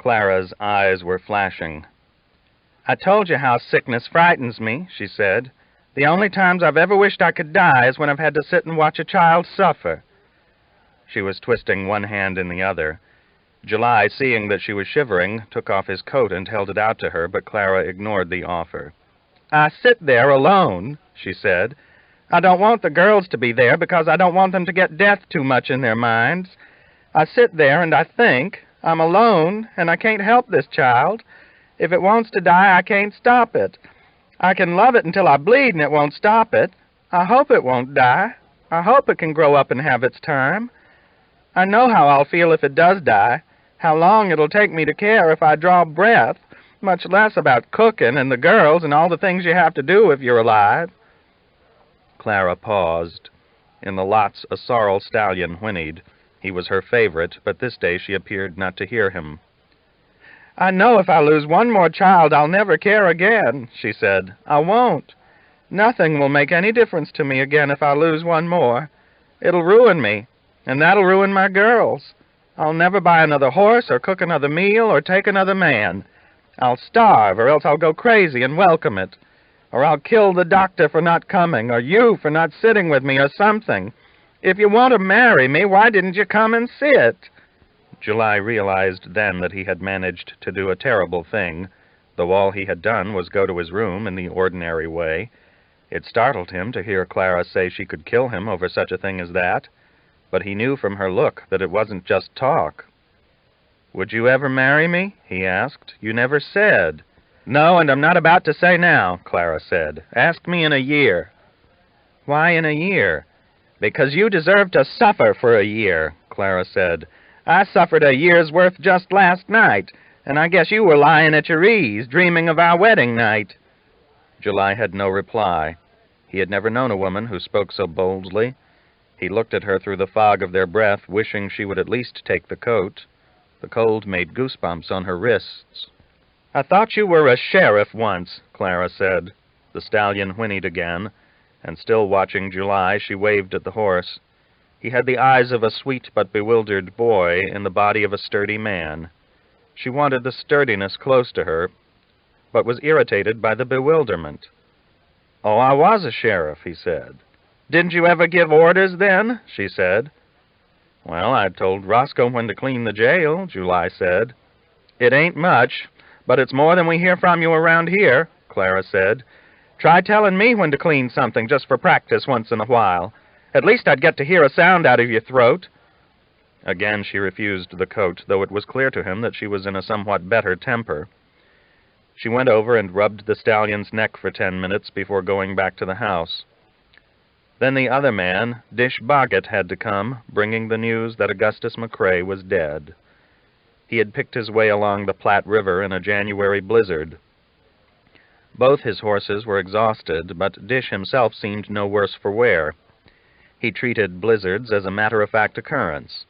Clara's eyes were flashing. "I told you how sickness frightens me," she said. "The only times I've ever wished I could die is when I've had to sit and watch a child suffer." She was twisting one hand in the other. July, seeing that she was shivering, took off his coat and held it out to her, but Clara ignored the offer. "I sit there alone," she said. "I don't want the girls to be there because I don't want them to get death too much in their minds. I sit there and I think. I'm alone, and I can't help this child. If it wants to die, I can't stop it. I can love it until I bleed and it won't stop it. I hope it won't die. I hope it can grow up and have its time. I know how I'll feel if it does die, how long it'll take me to care if I draw breath, much less about cooking and the girls and all the things you have to do if you're alive." Clara paused. In the lots a sorrel stallion whinnied. He was her favorite, but this day she appeared not to hear him. "I know if I lose one more child I'll never care again," she said. "I won't. Nothing will make any difference to me again if I lose one more. It'll ruin me, and that'll ruin my girls. I'll never buy another horse or cook another meal or take another man. I'll starve, or else I'll go crazy and welcome it. Or I'll kill the doctor for not coming, or you for not sitting with me, or something. If you want to marry me, why didn't you come and sit?" July realized then that he had managed to do a terrible thing, though all he had done was go to his room in the ordinary way. It startled him to hear Clara say she could kill him over such a thing as that, but he knew from her look that it wasn't just talk. "Would you ever marry me?" he asked. "You never said." "No, and I'm not about to say now," Clara said. "Ask me in a year." "Why in a year?" "Because you deserve to suffer for a year," Clara said. "I suffered a year's worth just last night, and I guess you were lying at your ease, dreaming of our wedding night." July had no reply. He had never known a woman who spoke so boldly. He looked at her through the fog of their breath, wishing she would at least take the coat. The cold made goosebumps on her wrists. "I thought you were a sheriff once," Clara said. The stallion whinnied again, and still watching July, she waved at the horse. He had the eyes of a sweet but bewildered boy in the body of a sturdy man. She wanted the sturdiness close to her, but was irritated by the bewilderment. "Oh, I was a sheriff," he said. "Didn't you ever give orders then?" she said. "Well, I told Roscoe when to clean the jail," July said. "It ain't much, but it's more than we hear from you around here," Clara said. "Try telling me when to clean something just for practice once in a while. At least I'd get to hear a sound out of your throat." Again she refused the coat, though it was clear to him that she was in a somewhat better temper. She went over and rubbed the stallion's neck for 10 minutes before going back to the house. Then the other man, Dish Boggett, had to come, bringing the news that Augustus McCrae was dead. He had picked his way along the Platte River in a January blizzard. Both his horses were exhausted, but Dish himself seemed no worse for wear. He treated blizzards as a matter-of-fact occurrence.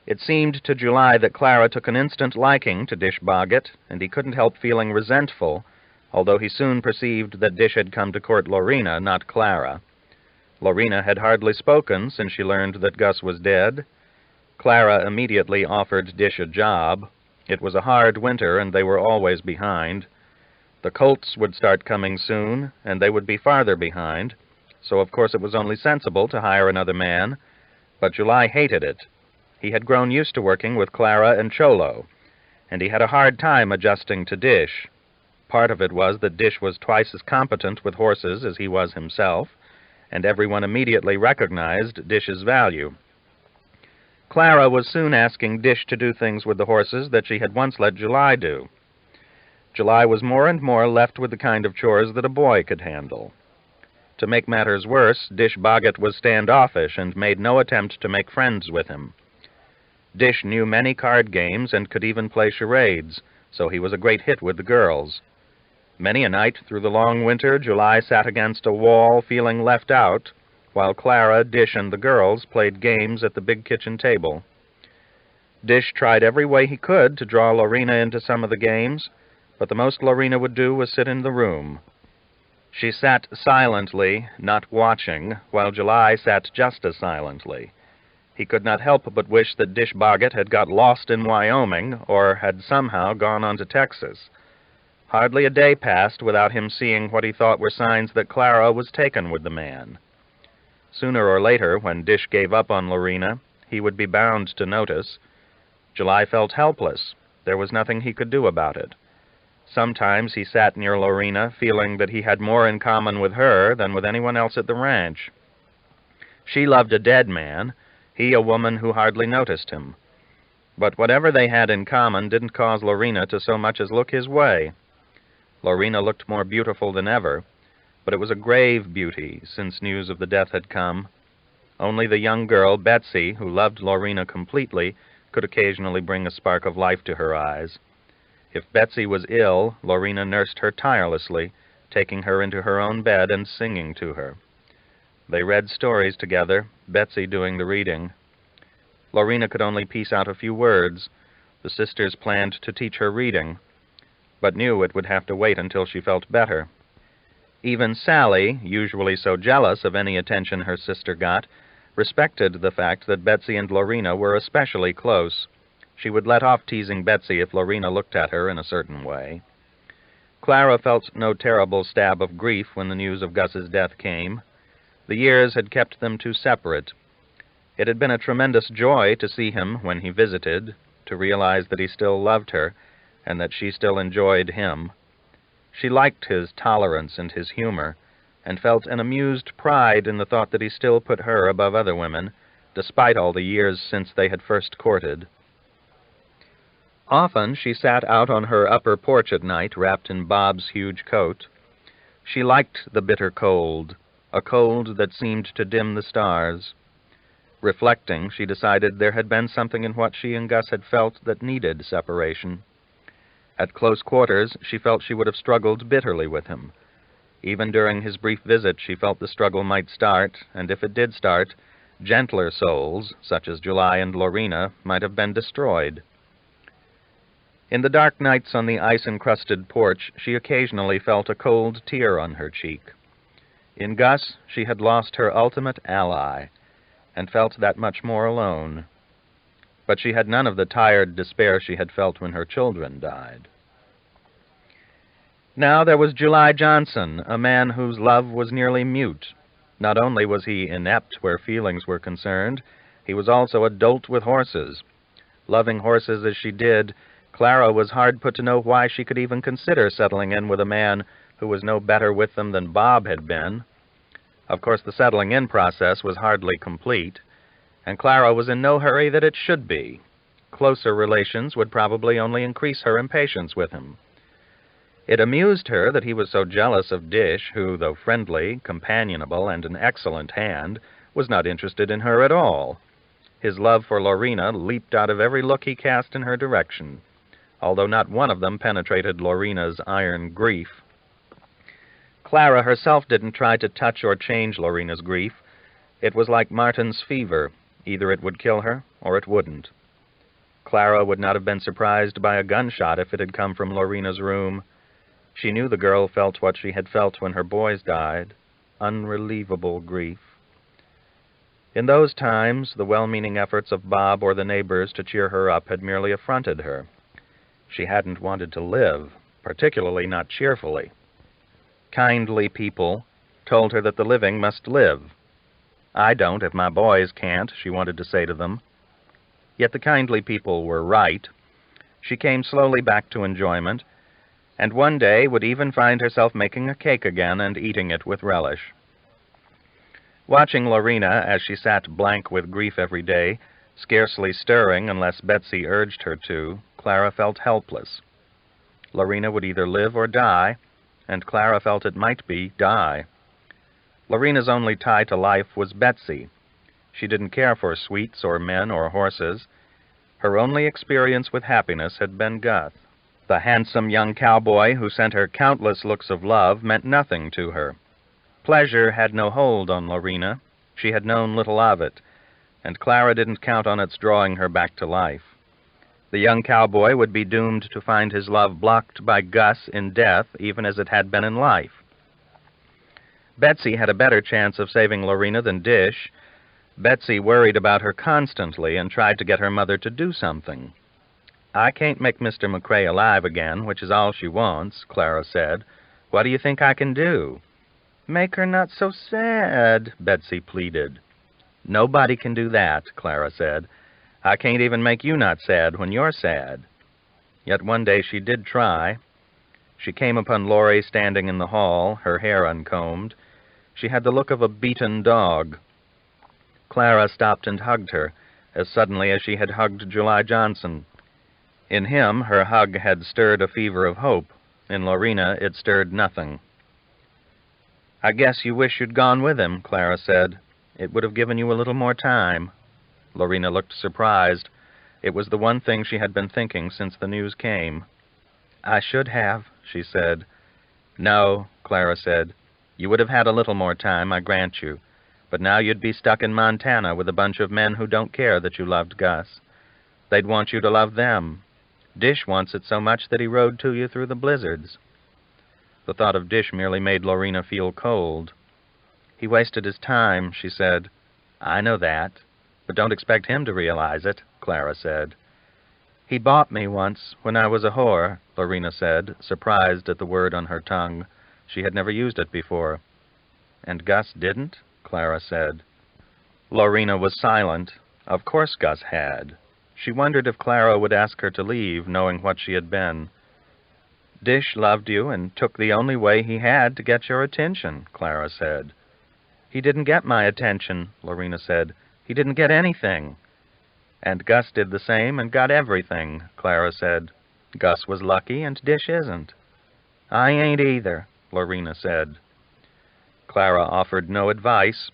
It seemed to July that Clara took an instant liking to Dish Boggett, and he couldn't help feeling resentful, although he soon perceived that Dish had come to court Lorena, not Clara. Lorena had hardly spoken since she learned that Gus was dead. Clara immediately offered Dish a job. It was a hard winter, and they were always behind. The colts would start coming soon, and they would be farther behind, so of course it was only sensible to hire another man. But July hated it. He had grown used to working with Clara and Cholo, and he had a hard time adjusting to Dish. Part of it was that Dish was twice as competent with horses as he was himself, and everyone immediately recognized Dish's value. Clara was soon asking Dish to do things with the horses that she had once let July do. July was more and more left with the kind of chores that a boy could handle. To make matters worse, Dish Boggett was standoffish and made no attempt to make friends with him. Dish knew many card games and could even play charades, so he was a great hit with the girls. Many a night through the long winter, July sat against a wall feeling left out, while Clara, Dish, and the girls played games at the big kitchen table. Dish tried every way he could to draw Lorena into some of the games, but the most Lorena would do was sit in the room. She sat silently, not watching, while July sat just as silently. He could not help but wish that Dish Boggett had got lost in Wyoming, or had somehow gone on to Texas. Hardly a day passed without him seeing what he thought were signs that Clara was taken with the man. Sooner or later, when Dish gave up on Lorena, he would be bound to notice. July felt helpless. There was nothing he could do about it. Sometimes he sat near Lorena, feeling that he had more in common with her than with anyone else at the ranch. She loved a dead man, he a woman who hardly noticed him. But whatever they had in common didn't cause Lorena to so much as look his way. Lorena looked more beautiful than ever, but it was a grave beauty, since news of the death had come. Only the young girl, Betsy, who loved Lorena completely, could occasionally bring a spark of life to her eyes. If Betsy was ill, Lorena nursed her tirelessly, taking her into her own bed and singing to her. They read stories together, Betsy doing the reading. Lorena could only piece out a few words. The sisters planned to teach her reading, but knew it would have to wait until she felt better. Even Sally, usually so jealous of any attention her sister got, respected the fact that Betsy and Lorena were especially close. She would let off teasing Betsy if Lorena looked at her in a certain way. Clara felt no terrible stab of grief when the news of Gus's death came. The years had kept them too separate. It had been a tremendous joy to see him when he visited, to realize that he still loved her, and that she still enjoyed him. She liked his tolerance and his humor, and felt an amused pride in the thought that he still put her above other women, despite all the years since they had first courted. Often she sat out on her upper porch at night, wrapped in Bob's huge coat. She liked the bitter cold, a cold that seemed to dim the stars. Reflecting, she decided there had been something in what she and Gus had felt that needed separation. At close quarters, she felt she would have struggled bitterly with him. Even during his brief visit, she felt the struggle might start, and if it did start, gentler souls, such as July and Lorena, might have been destroyed. In the dark nights on the ice-encrusted porch, she occasionally felt a cold tear on her cheek. In Gus, she had lost her ultimate ally, and felt that much more alone. But she had none of the tired despair she had felt when her children died. Now there was July Johnson, a man whose love was nearly mute. Not only was he inept where feelings were concerned, he was also a dolt with horses. Loving horses as she did, Clara was hard put to know why she could even consider settling in with a man who was no better with them than Bob had been. Of course, the settling-in process was hardly complete, and Clara was in no hurry that it should be. Closer relations would probably only increase her impatience with him. It amused her that he was so jealous of Dish, who, though friendly, companionable, and an excellent hand, was not interested in her at all. His love for Lorena leaped out of every look he cast in her direction, although not one of them penetrated Lorena's iron grief. Clara herself didn't try to touch or change Lorena's grief. It was like Martin's fever. Either it would kill her, or it wouldn't. Clara would not have been surprised by a gunshot if it had come from Lorena's room. She knew the girl felt what she had felt when her boys died, unrelievable grief. In those times, the well-meaning efforts of Bob or the neighbors to cheer her up had merely affronted her. She hadn't wanted to live, particularly not cheerfully. Kindly people told her that the living must live. "I don't if my boys can't," she wanted to say to them. Yet the kindly people were right. She came slowly back to enjoyment, and one day would even find herself making a cake again and eating it with relish. Watching Lorena as she sat blank with grief every day, scarcely stirring unless Betsy urged her to, Clara felt helpless. Lorena would either live or die, and Clara felt it might be die. Lorena's only tie to life was Betsy. She didn't care for sweets or men or horses. Her only experience with happiness had been Gus. The handsome young cowboy who sent her countless looks of love meant nothing to her. Pleasure had no hold on Lorena. She had known little of it, and Clara didn't count on its drawing her back to life. The young cowboy would be doomed to find his love blocked by Gus in death, even as it had been in life. Betsy had a better chance of saving Lorena than Dish. Betsy worried about her constantly and tried to get her mother to do something. "I can't make Mr. McCrae alive again, which is all she wants," Clara said. "What do you think I can do?" "Make her not so sad," Betsy pleaded. "Nobody can do that," Clara said. "I can't even make you not sad when you're sad." Yet one day she did try. She came upon Laurie standing in the hall, her hair uncombed. She had the look of a beaten dog. Clara stopped and hugged her, as suddenly as she had hugged July Johnson. In him, her hug had stirred a fever of hope. In Lorena, it stirred nothing. "I guess you wish you'd gone with him," Clara said. "It would have given you a little more time." Lorena looked surprised. It was the one thing she had been thinking since the news came. "I should have," she said. "No," Clara said. "You would have had a little more time, I grant you. But now you'd be stuck in Montana with a bunch of men who don't care that you loved Gus. They'd want you to love them. Dish wants it so much that he rode to you through the blizzards." The thought of Dish merely made Lorena feel cold. "He wasted his time," she said. "I know that, but don't expect him to realize it," Clara said. "He bought me once, when I was a whore," Lorena said, surprised at the word on her tongue. She had never used it before. "And Gus didn't?" Clara said. Lorena was silent. Of course Gus had. She wondered if Clara would ask her to leave, knowing what she had been. "Dish loved you and took the only way he had to get your attention," Clara said. "He didn't get my attention," Lorena said. "He didn't get anything." "And Gus did the same and got everything," Clara said. "Gus was lucky and Dish isn't." "I ain't either," Lorena said. Clara offered no advice.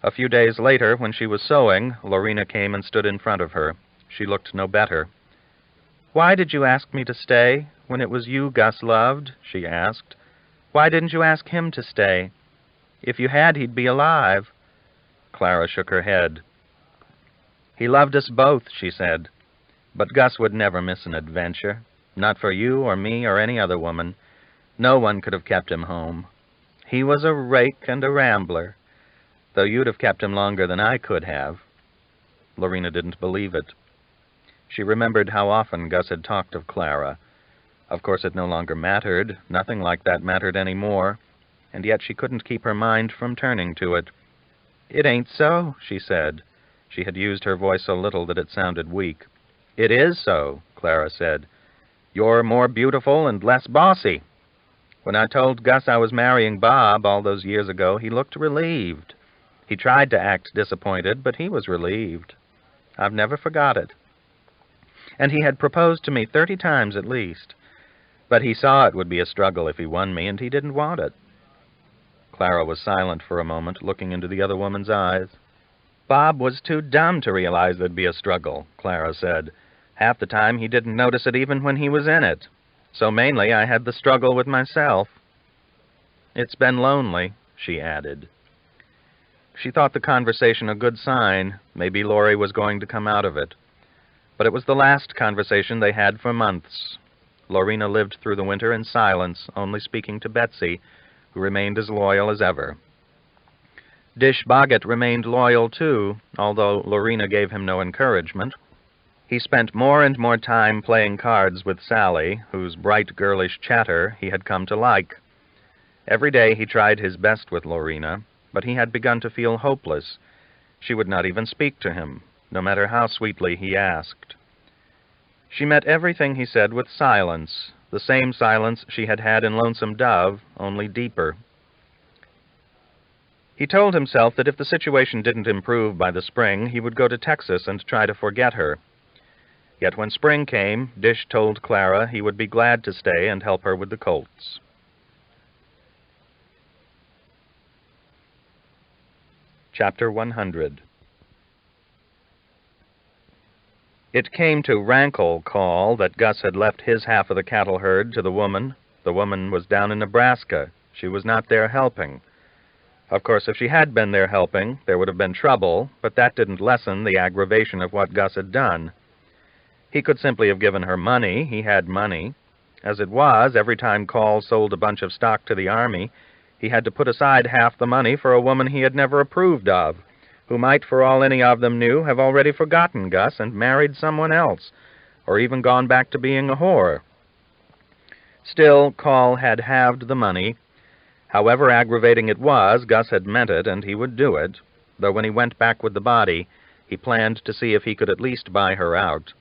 A few days later, when she was sewing, Lorena came and stood in front of her. She looked no better. "Why did you ask me to stay, when it was you Gus loved?" she asked. "Why didn't you ask him to stay? If you had, he'd be alive." Clara shook her head. "He loved us both," she said. "But Gus would never miss an adventure, not for you or me or any other woman. No one could have kept him home. He was a rake and a rambler, though you'd have kept him longer than I could have." Lorena didn't believe it. She remembered how often Gus had talked of Clara. Of course it no longer mattered. Nothing like that mattered any more. And yet she couldn't keep her mind from turning to it. "It ain't so," she said. She had used her voice so little that it sounded weak. "It is so," Clara said. "You're more beautiful and less bossy. When I told Gus I was marrying Bob all those years ago, he looked relieved. He tried to act disappointed, but he was relieved. I've never forgot it. And he had proposed to me 30 times at least. But he saw it would be a struggle if he won me, and he didn't want it." Clara was silent for a moment, looking into the other woman's eyes. "Bob was too dumb to realize there'd be a struggle," Clara said. "Half the time he didn't notice it even when he was in it. So mainly I had the struggle with myself. It's been lonely," she added. She thought the conversation a good sign. Maybe Laurie was going to come out of it. But it was the last conversation they had for months. Lorena lived through the winter in silence, only speaking to Betsy, who remained as loyal as ever. Dish Boggett remained loyal, too, although Lorena gave him no encouragement. He spent more and more time playing cards with Sally, whose bright girlish chatter he had come to like. Every day he tried his best with Lorena, but he had begun to feel hopeless. She would not even speak to him, no matter how sweetly he asked. She met everything he said with silence, the same silence she had had in Lonesome Dove, only deeper. He told himself that if the situation didn't improve by the spring, he would go to Texas and try to forget her. Yet when spring came, Dish told Clara he would be glad to stay and help her with the colts. Chapter 100. It came to Rankle call that Gus had left his half of the cattle herd to the woman. The woman was down in Nebraska. She was not there helping. Of course, if she had been there helping, there would have been trouble, but that didn't lessen the aggravation of what Gus had done. He could simply have given her money. He had money. As it was, every time Call sold a bunch of stock to the Army, he had to put aside half the money for a woman he had never approved of, who might, for all any of them knew, have already forgotten Gus and married someone else, or even gone back to being a whore. Still, Call had halved the money. However aggravating it was, Gus had meant it, and he would do it, though when he went back with the body, he planned to see if he could at least buy her out.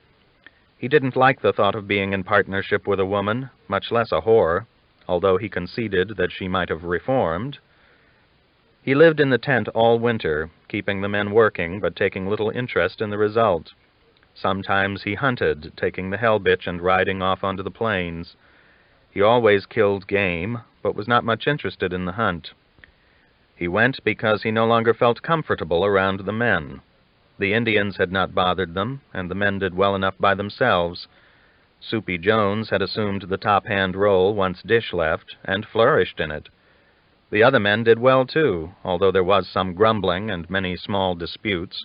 He didn't like the thought of being in partnership with a woman, much less a whore, although he conceded that she might have reformed. He lived in the tent all winter, keeping the men working, but taking little interest in the result. Sometimes he hunted, taking the hell bitch and riding off onto the plains. He always killed game, but was not much interested in the hunt. He went because he no longer felt comfortable around the men. The Indians had not bothered them, and the men did well enough by themselves. Soupy Jones had assumed the top-hand role once Dish left, and flourished in it. The other men did well, too, although there was some grumbling and many small disputes.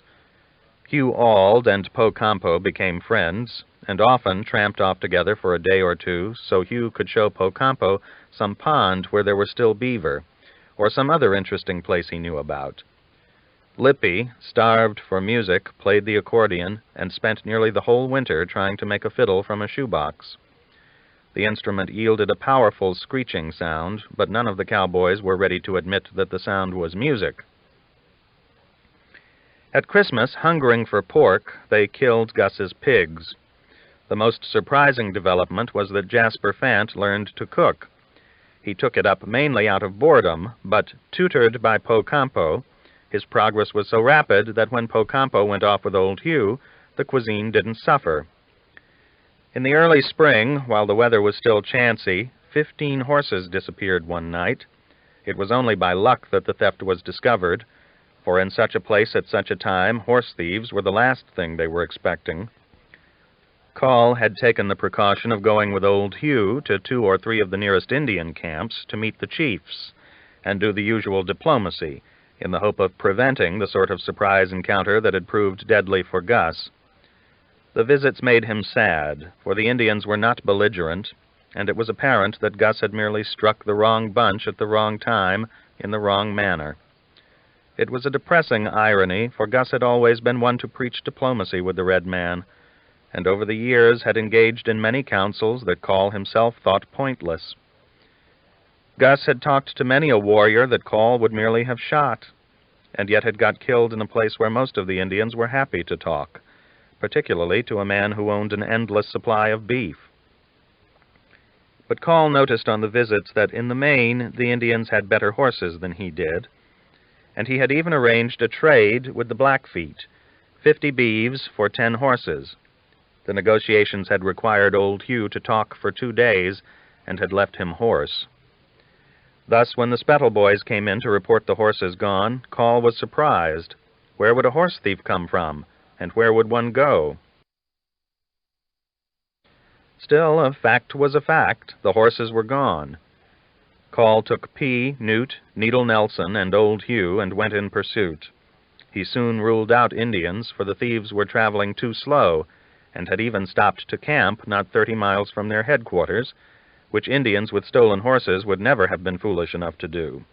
Hugh Auld and Po Campo became friends, and often tramped off together for a day or two, so Hugh could show Po Campo some pond where there were still beaver, or some other interesting place he knew about. Lippy, starved for music, played the accordion, and spent nearly the whole winter trying to make a fiddle from a shoebox. The instrument yielded a powerful screeching sound, but none of the cowboys were ready to admit that the sound was music. At Christmas, hungering for pork, they killed Gus's pigs. The most surprising development was that Jasper Fant learned to cook. He took it up mainly out of boredom, but, tutored by Po Campo, his progress was so rapid that when Po Campo went off with old Hugh, the cuisine didn't suffer. In the early spring, while the weather was still chancy, 15 horses disappeared one night. It was only by luck that the theft was discovered, for in such a place at such a time, horse thieves were the last thing they were expecting. Call had taken the precaution of going with old Hugh to 2 or 3 of the nearest Indian camps to meet the chiefs and do the usual diplomacy, in the hope of preventing the sort of surprise encounter that had proved deadly for Gus. The visits made him sad, for the Indians were not belligerent, and it was apparent that Gus had merely struck the wrong bunch at the wrong time in the wrong manner. It was a depressing irony, for Gus had always been one to preach diplomacy with the red man, and over the years had engaged in many councils that Call himself thought pointless. Gus had talked to many a warrior that Call would merely have shot, and yet had got killed in a place where most of the Indians were happy to talk, particularly to a man who owned an endless supply of beef. But Call noticed on the visits that in the main the Indians had better horses than he did, and he had even arranged a trade with the Blackfeet, 50 beeves for 10 horses. The negotiations had required old Hugh to talk for 2 days, and had left him hoarse. Thus, when the Spettle boys came in to report the horses gone, Call was surprised. Where would a horse thief come from, and where would one go? Still, a fact was a fact. The horses were gone. Call took P., Newt, Needle Nelson, and old Hugh, and went in pursuit. He soon ruled out Indians, for the thieves were traveling too slow, and had even stopped to camp not 30 miles from their headquarters, which Indians with stolen horses would never have been foolish enough to do.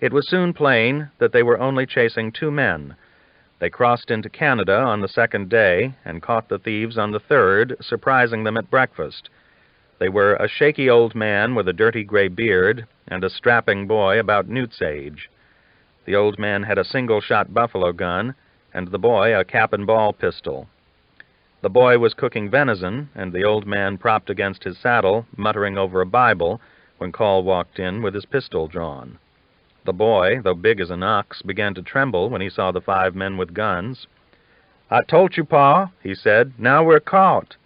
It was soon plain that they were only chasing 2 men. They crossed into Canada on the 2nd day, and caught the thieves on the 3rd, surprising them at breakfast. They were a shaky old man with a dirty gray beard, and a strapping boy about Newt's age. The old man had a single-shot buffalo gun, and the boy a cap-and-ball pistol. The boy was cooking venison, and the old man propped against his saddle, muttering over a Bible, when Call walked in with his pistol drawn. The boy, though big as an ox, began to tremble when he saw the 5 men with guns. "I told you, Pa," he said. "Now we're caught."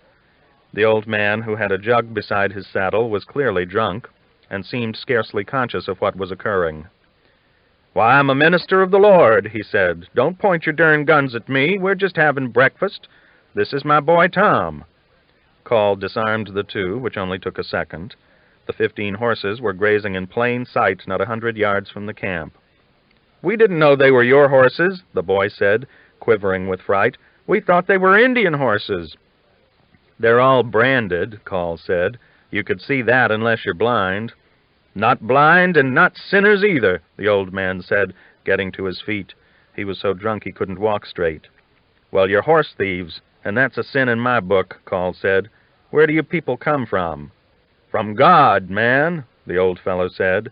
The old man, who had a jug beside his saddle, was clearly drunk, and seemed scarcely conscious of what was occurring. "Why, I'm a minister of the Lord," he said. "Don't point your darn guns at me. We're just having breakfast. This is my boy Tom." Call disarmed the 2, which only took a second. The 15 horses were grazing in plain sight not 100 yards from the camp. "We didn't know they were your horses," the boy said, quivering with fright. "We thought they were Indian horses." "They're all branded," Call said. "You could see that unless you're blind." "Not blind and not sinners either," the old man said, getting to his feet. He was so drunk he couldn't walk straight. "Well, you're horse thieves, and that's a sin in my book," Call said. "Where do you people come from?" "From God, man," the old fellow said.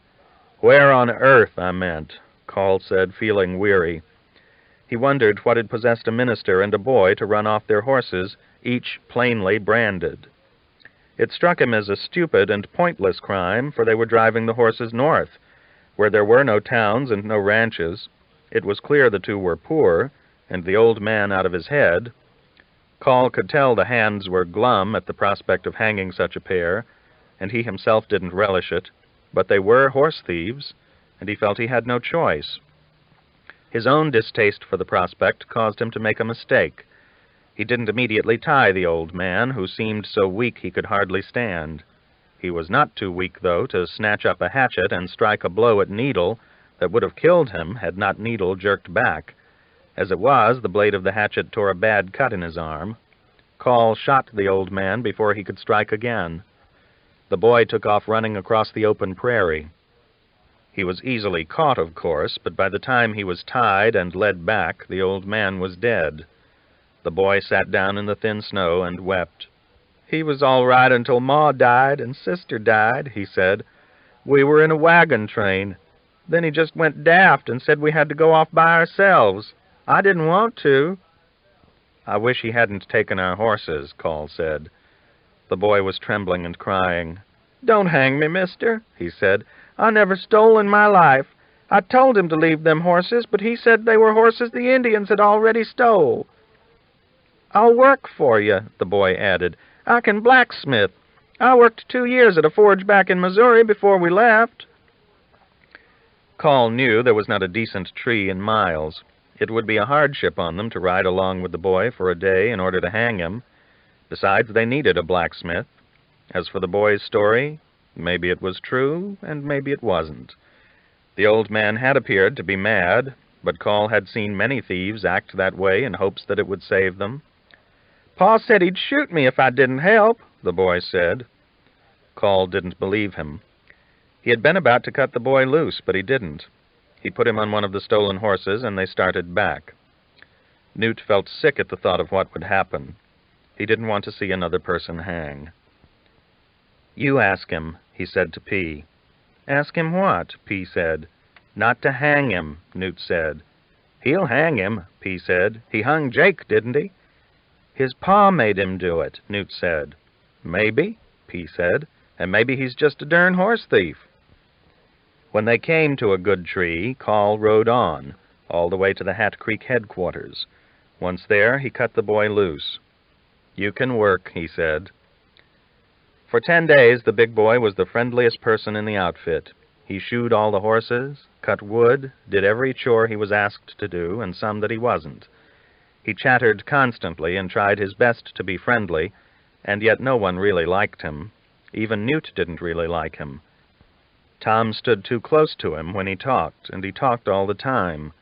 "Where on earth, I meant," Call said, feeling weary. He wondered what had possessed a minister and a boy to run off their horses, each plainly branded. It struck him as a stupid and pointless crime, for they were driving the horses north, where there were no towns and no ranches. It was clear the two were poor, and the old man out of his head. Call could tell the hands were glum at the prospect of hanging such a pair, and he himself didn't relish it, but they were horse thieves, and he felt he had no choice. His own distaste for the prospect caused him to make a mistake. He didn't immediately tie the old man, who seemed so weak he could hardly stand. He was not too weak, though, to snatch up a hatchet and strike a blow at Needle that would have killed him had not Needle jerked back. As it was, the blade of the hatchet tore a bad cut in his arm. Call shot the old man before he could strike again. The boy took off running across the open prairie. He was easily caught, of course, but by the time he was tied and led back, the old man was dead. The boy sat down in the thin snow and wept. "He was all right until Ma died and Sister died," he said. "We were in a wagon train. Then he just went daft and said we had to go off by ourselves. I didn't want to." "I wish he hadn't taken our horses," Call said. The boy was trembling and crying. "Don't hang me, mister," he said. "I never stole in my life. I told him to leave them horses, but he said they were horses the Indians had already stole." "I'll work for you," the boy added. "I can blacksmith. I worked 2 years at a forge back in Missouri before we left." Call knew there was not a decent tree in miles. It would be a hardship on them to ride along with the boy for a day in order to hang him. Besides, they needed a blacksmith. As for the boy's story, maybe it was true, and maybe it wasn't. The old man had appeared to be mad, but Call had seen many thieves act that way in hopes that it would save them. "Pa said he'd shoot me if I didn't help," the boy said. Call didn't believe him. He had been about to cut the boy loose, but he didn't. He put him on one of the stolen horses, and they started back. Newt felt sick at the thought of what would happen. He didn't want to see another person hang. "You ask him," he said to P. "Ask him what?" P said. "Not to hang him," Newt said. "He'll hang him," P said. "He hung Jake, didn't he?" "His pa made him do it," Newt said. "Maybe," P said, "and maybe he's just a darn horse thief." When they came to a good tree, Call rode on, all the way to the Hat Creek headquarters. Once there, he cut the boy loose. "You can work," he said. For 10 days, the big boy was the friendliest person in the outfit. He shoed all the horses, cut wood, did every chore he was asked to do, and some that he wasn't. He chattered constantly and tried his best to be friendly, and yet no one really liked him. Even Newt didn't really like him. Tom stood too close to him when he talked, and he talked all the time.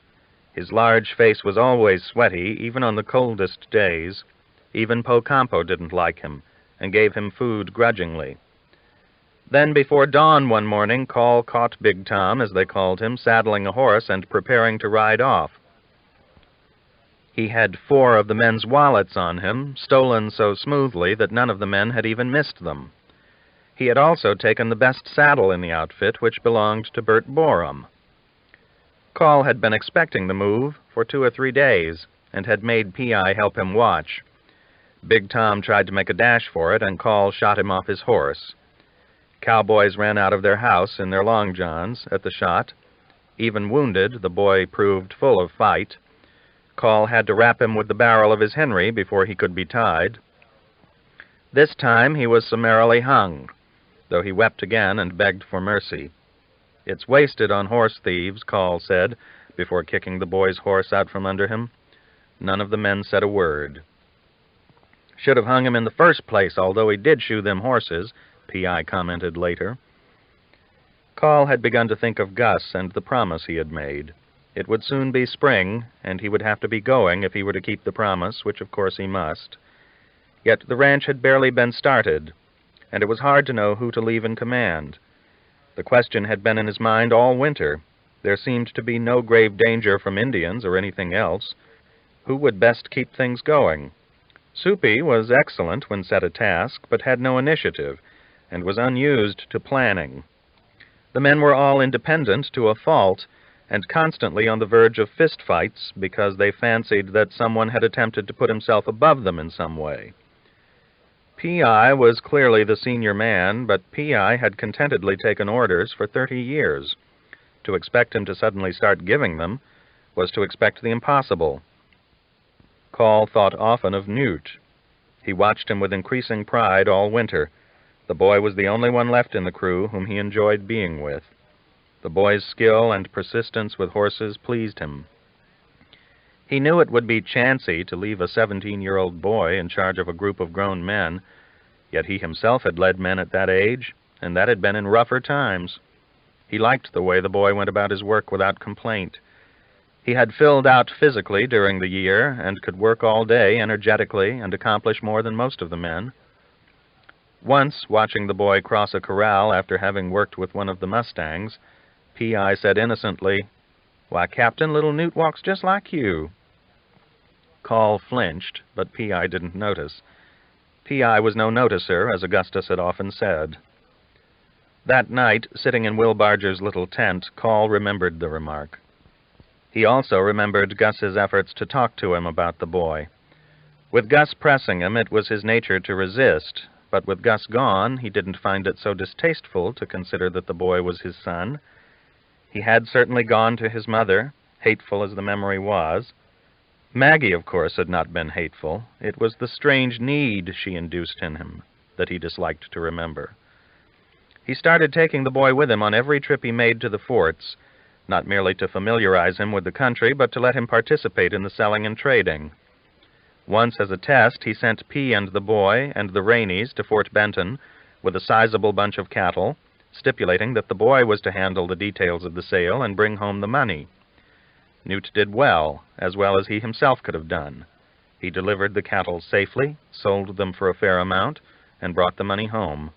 His large face was always sweaty, even on the coldest days. Even Pocampo didn't like him, and gave him food grudgingly. Then before dawn one morning, Call caught Big Tom, as they called him, saddling a horse and preparing to ride off. He had 4 of the men's wallets on him, stolen so smoothly that none of the men had even missed them. He had also taken the best saddle in the outfit, which belonged to Bert Borum. Call had been expecting the move for 2 or 3 days, and had made P.I. help him watch. Big Tom tried to make a dash for it, and Call shot him off his horse. Cowboys ran out of their house in their long johns at the shot. Even wounded, the boy proved full of fight. Call had to rap him with the barrel of his Henry before he could be tied. This time he was summarily hung, though he wept again and begged for mercy. "It's wasted on horse thieves," Call said, before kicking the boy's horse out from under him. None of the men said a word. "Should have hung him in the first place, although he did shoe them horses," P.I. commented later. Call had begun to think of Gus and the promise he had made. It would soon be spring, and he would have to be going if he were to keep the promise, which of course he must. Yet the ranch had barely been started, and it was hard to know who to leave in command. The question had been in his mind all winter. There seemed to be no grave danger from Indians or anything else. Who would best keep things going? Soupy was excellent when set a task, but had no initiative, and was unused to planning. The men were all independent to a fault, and constantly on the verge of fist-fights because they fancied that someone had attempted to put himself above them in some way. P.I. was clearly the senior man, but P.I. had contentedly taken orders for 30 years. To expect him to suddenly start giving them was to expect the impossible. Call thought often of Newt. He watched him with increasing pride all winter. The boy was the only one left in the crew whom he enjoyed being with. The boy's skill and persistence with horses pleased him. He knew it would be chancy to leave a 17-year-old boy in charge of a group of grown men, yet he himself had led men at that age, and that had been in rougher times. He liked the way the boy went about his work without complaint. He had filled out physically during the year, and could work all day energetically and accomplish more than most of the men. Once, watching the boy cross a corral after having worked with one of the mustangs, P.I. said innocently, "Why, Captain, little Newt walks just like you." Call flinched, but P.I. didn't notice. P.I. was no noticer, as Augustus had often said. That night, sitting in Will Barger's little tent, Call remembered the remark. He also remembered Gus's efforts to talk to him about the boy. With Gus pressing him, it was his nature to resist, but with Gus gone, he didn't find it so distasteful to consider that the boy was his son. He had certainly gone to his mother, hateful as the memory was. Maggie, of course, had not been hateful. It was the strange need she induced in him that he disliked to remember. He started taking the boy with him on every trip he made to the forts, not merely to familiarize him with the country, but to let him participate in the selling and trading. Once, as a test, he sent P and the boy and the Rainies to Fort Benton with a sizable bunch of cattle, stipulating that the boy was to handle the details of the sale and bring home the money. Newt did well as he himself could have done. He delivered the cattle safely, sold them for a fair amount, and brought the money home.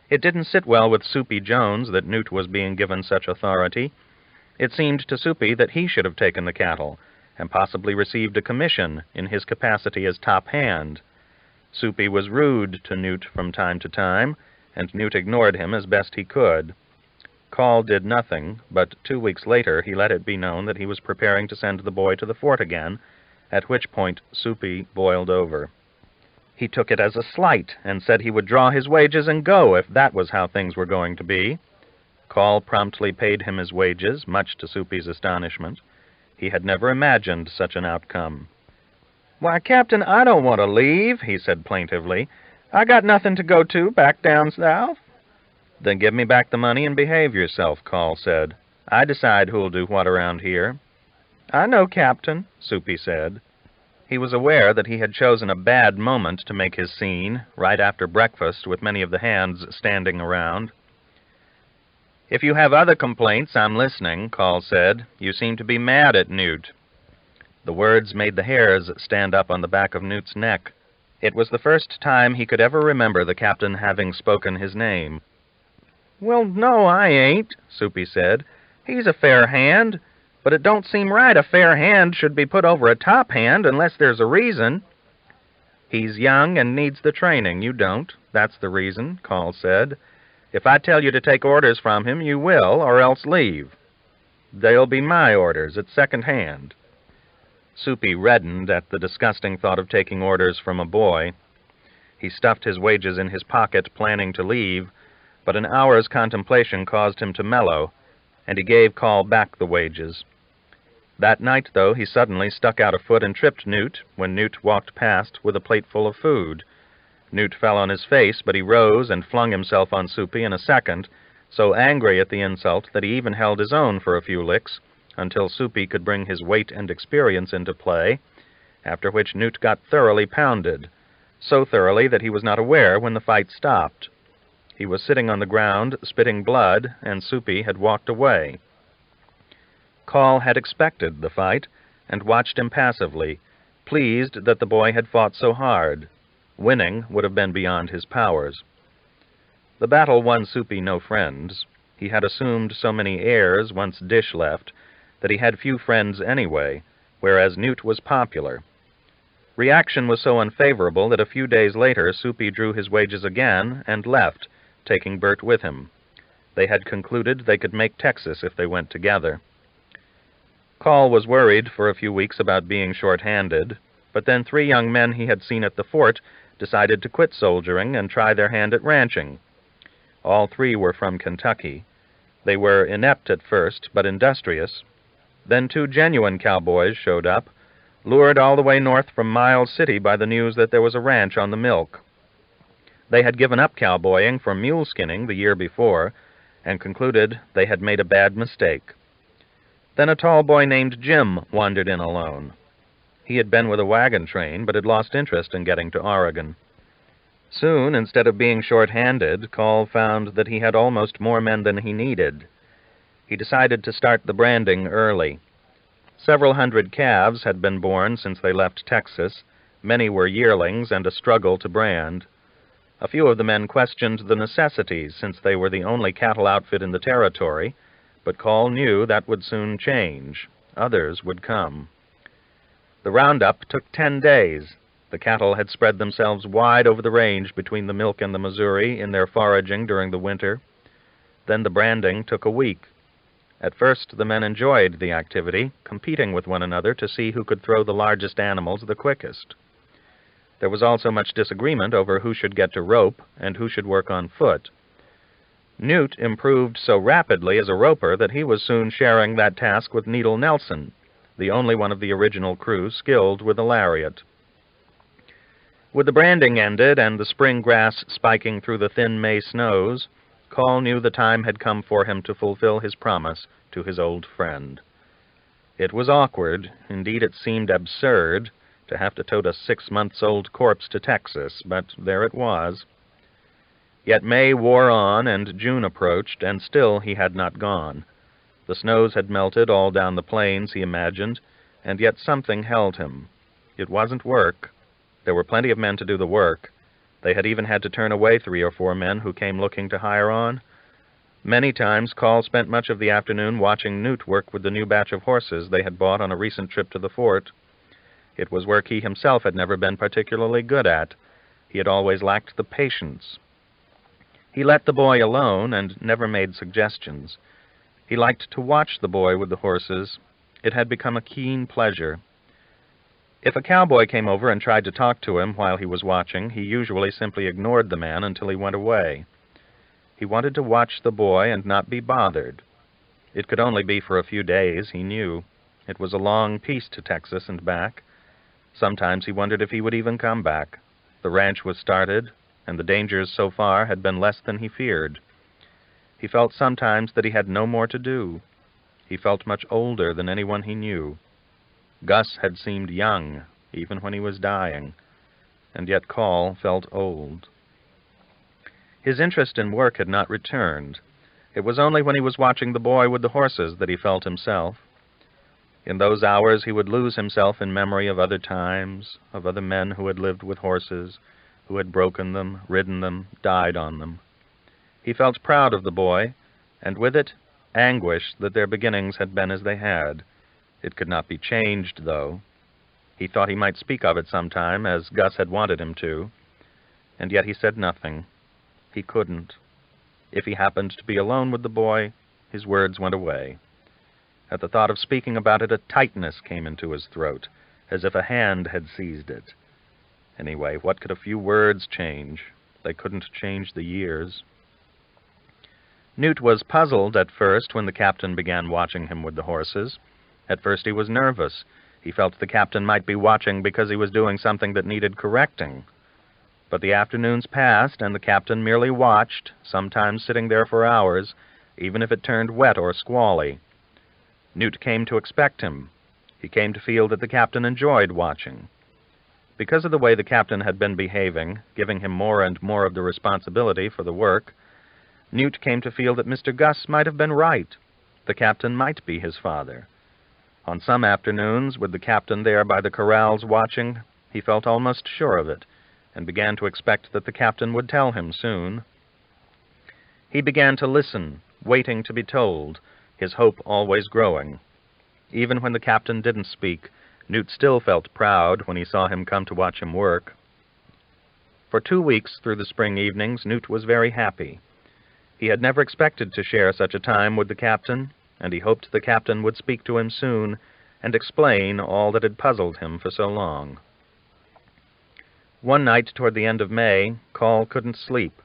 It didn't sit well with Soupy Jones that Newt was being given such authority. It seemed to Soupy that he should have taken the cattle, and possibly received a commission in his capacity as top hand. Soupy was rude to Newt from time to time, and Newt ignored him as best he could. Call did nothing, but 2 weeks later he let it be known that he was preparing to send the boy to the fort again, at which point Soupy boiled over. He took it as a slight, and said he would draw his wages and go if that was how things were going to be. Call promptly paid him his wages, much to Soupy's astonishment. He had never imagined such an outcome. "Why, Captain, I don't want to leave," he said plaintively. "I got nothing to go to back down south." "Then give me back the money and behave yourself," Call said. "I decide who'll do what around here." "I know, Captain," Soupy said. He was aware that he had chosen a bad moment to make his scene, right after breakfast, with many of the hands standing around. "If you have other complaints, I'm listening," Call said. "You seem to be mad at Newt." The words made the hairs stand up on the back of Newt's neck. It was the first time he could ever remember the captain having spoken his name. "Well, no, I ain't," Soupy said. "He's a fair hand, but it don't seem right a fair hand should be put over a top hand unless there's a reason." "He's young and needs the training. You don't. That's the reason," Call said. "If I tell you to take orders from him, you will, or else leave. They'll be my orders at second hand." Soupy reddened at the disgusting thought of taking orders from a boy. He stuffed his wages in his pocket, planning to leave, but an hour's contemplation caused him to mellow, and he gave Call back the wages. That night, though, he suddenly stuck out a foot and tripped Newt when Newt walked past with a plateful of food. Newt fell on his face, but he rose and flung himself on Soupy in a second, so angry at the insult that he even held his own for a few licks, until Soupy could bring his weight and experience into play, after which Newt got thoroughly pounded, so thoroughly that he was not aware when the fight stopped. He was sitting on the ground, spitting blood, and Soupy had walked away. Call had expected the fight, and watched impassively, pleased that the boy had fought so hard. Winning would have been beyond his powers. The battle won Soupy no friends. He had assumed so many heirs once Dish left that he had few friends anyway, whereas Newt was popular. Reaction was so unfavorable that a few days later Soupy drew his wages again and left, taking Bert with him. They had concluded they could make Texas if they went together. Call was worried for a few weeks about being short-handed, but then 3 young men he had seen at the fort decided to quit soldiering and try their hand at ranching. All 3 were from Kentucky. They were inept at first, but industrious. Then 2 genuine cowboys showed up, lured all the way north from Miles City by the news that there was a ranch on the Milk. They had given up cowboying for mule skinning the year before, and concluded they had made a bad mistake. Then a tall boy named Jim wandered in alone. He had been with a wagon train, but had lost interest in getting to Oregon. Soon, instead of being short-handed, Call found that he had almost more men than he needed. He decided to start the branding early. Several hundred calves had been born since they left Texas. Many were yearlings and a struggle to brand. A few of the men questioned the necessities, since they were the only cattle outfit in the territory, but Call knew that would soon change. Others would come. The roundup took 10 days. The cattle had spread themselves wide over the range between the Milk and the Missouri in their foraging during the winter. Then the branding took a week. At first the men enjoyed the activity, competing with one another to see who could throw the largest animals the quickest. There was also much disagreement over who should get to rope and who should work on foot. Newt improved so rapidly as a roper that he was soon sharing that task with Needle Nelson, the only one of the original crew skilled with a lariat. With the branding ended and the spring grass spiking through the thin May snows, Call knew the time had come for him to fulfill his promise to his old friend. It was awkward, indeed it seemed absurd, to have to tote a 6-month-old corpse to Texas, but there it was. Yet May wore on and June approached, and still he had not gone. The snows had melted all down the plains, he imagined, and yet something held him. It wasn't work. There were plenty of men to do the work. They had even had to turn away 3 or 4 men who came looking to hire on. Many times Call spent much of the afternoon watching Newt work with the new batch of horses they had bought on a recent trip to the fort. It was work he himself had never been particularly good at. He had always lacked the patience. He let the boy alone and never made suggestions. He liked to watch the boy with the horses. It had become a keen pleasure. If a cowboy came over and tried to talk to him while he was watching, he usually simply ignored the man until he went away. He wanted to watch the boy and not be bothered. It could only be for a few days, he knew. It was a long piece to Texas and back. Sometimes he wondered if he would even come back. The ranch was started, and the dangers so far had been less than he feared. He felt sometimes that he had no more to do. He felt much older than anyone he knew. Gus had seemed young, even when he was dying, and yet Call felt old. His interest in work had not returned. It was only when he was watching the boy with the horses that he felt himself. In those hours he would lose himself in memory of other times, of other men who had lived with horses, who had broken them, ridden them, died on them. He felt proud of the boy, and with it, anguish that their beginnings had been as they had. It could not be changed, though. He thought he might speak of it sometime, as Gus had wanted him to, and yet he said nothing. He couldn't. If he happened to be alone with the boy, his words went away. At the thought of speaking about it, a tightness came into his throat, as if a hand had seized it. Anyway, what could a few words change? They couldn't change the years. Newt was puzzled at first when the captain began watching him with the horses. At first he was nervous. He felt the captain might be watching because he was doing something that needed correcting. But the afternoons passed, and the captain merely watched, sometimes sitting there for hours, even if it turned wet or squally. Newt came to expect him. He came to feel that the captain enjoyed watching. Because of the way the captain had been behaving, giving him more and more of the responsibility for the work, Newt came to feel that Mr. Gus might have been right. The captain might be his father. On some afternoons, with the captain there by the corrals watching, he felt almost sure of it, and began to expect that the captain would tell him soon. He began to listen, waiting to be told, his hope always growing. Even when the captain didn't speak, Newt still felt proud when he saw him come to watch him work. For 2 weeks through the spring evenings, Newt was very happy. He had never expected to share such a time with the captain, and he hoped the captain would speak to him soon and explain all that had puzzled him for so long. One night toward the end of May, Call couldn't sleep.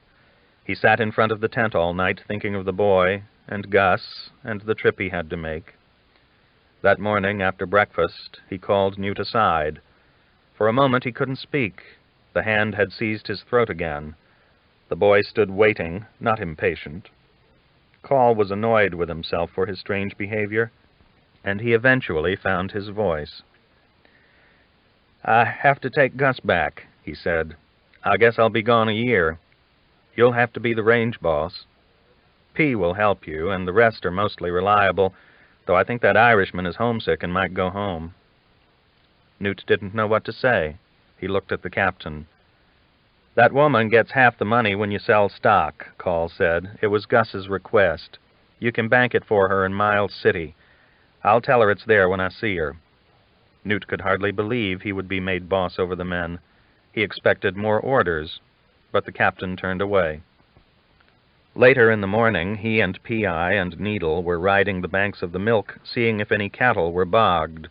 He sat in front of the tent all night thinking of the boy and Gus and the trip he had to make. That morning, after breakfast, he called Newt aside. For a moment he couldn't speak. The hand had seized his throat again. The boy stood waiting, not impatient. Call was annoyed with himself for his strange behavior, and he eventually found his voice. "I have to take Gus back," he said. "I guess I'll be gone a year. You'll have to be the range boss. P will help you, and the rest are mostly reliable, though I think that Irishman is homesick and might go home." Newt didn't know what to say. He looked at the captain. "That woman gets half the money when you sell stock," Call said. "It was Gus's request. You can bank it for her in Miles City. I'll tell her it's there when I see her." Newt could hardly believe he would be made boss over the men. He expected more orders, but the captain turned away. Later in the morning, he and P.I. and Needle were riding the banks of the Milk, seeing if any cattle were bogged.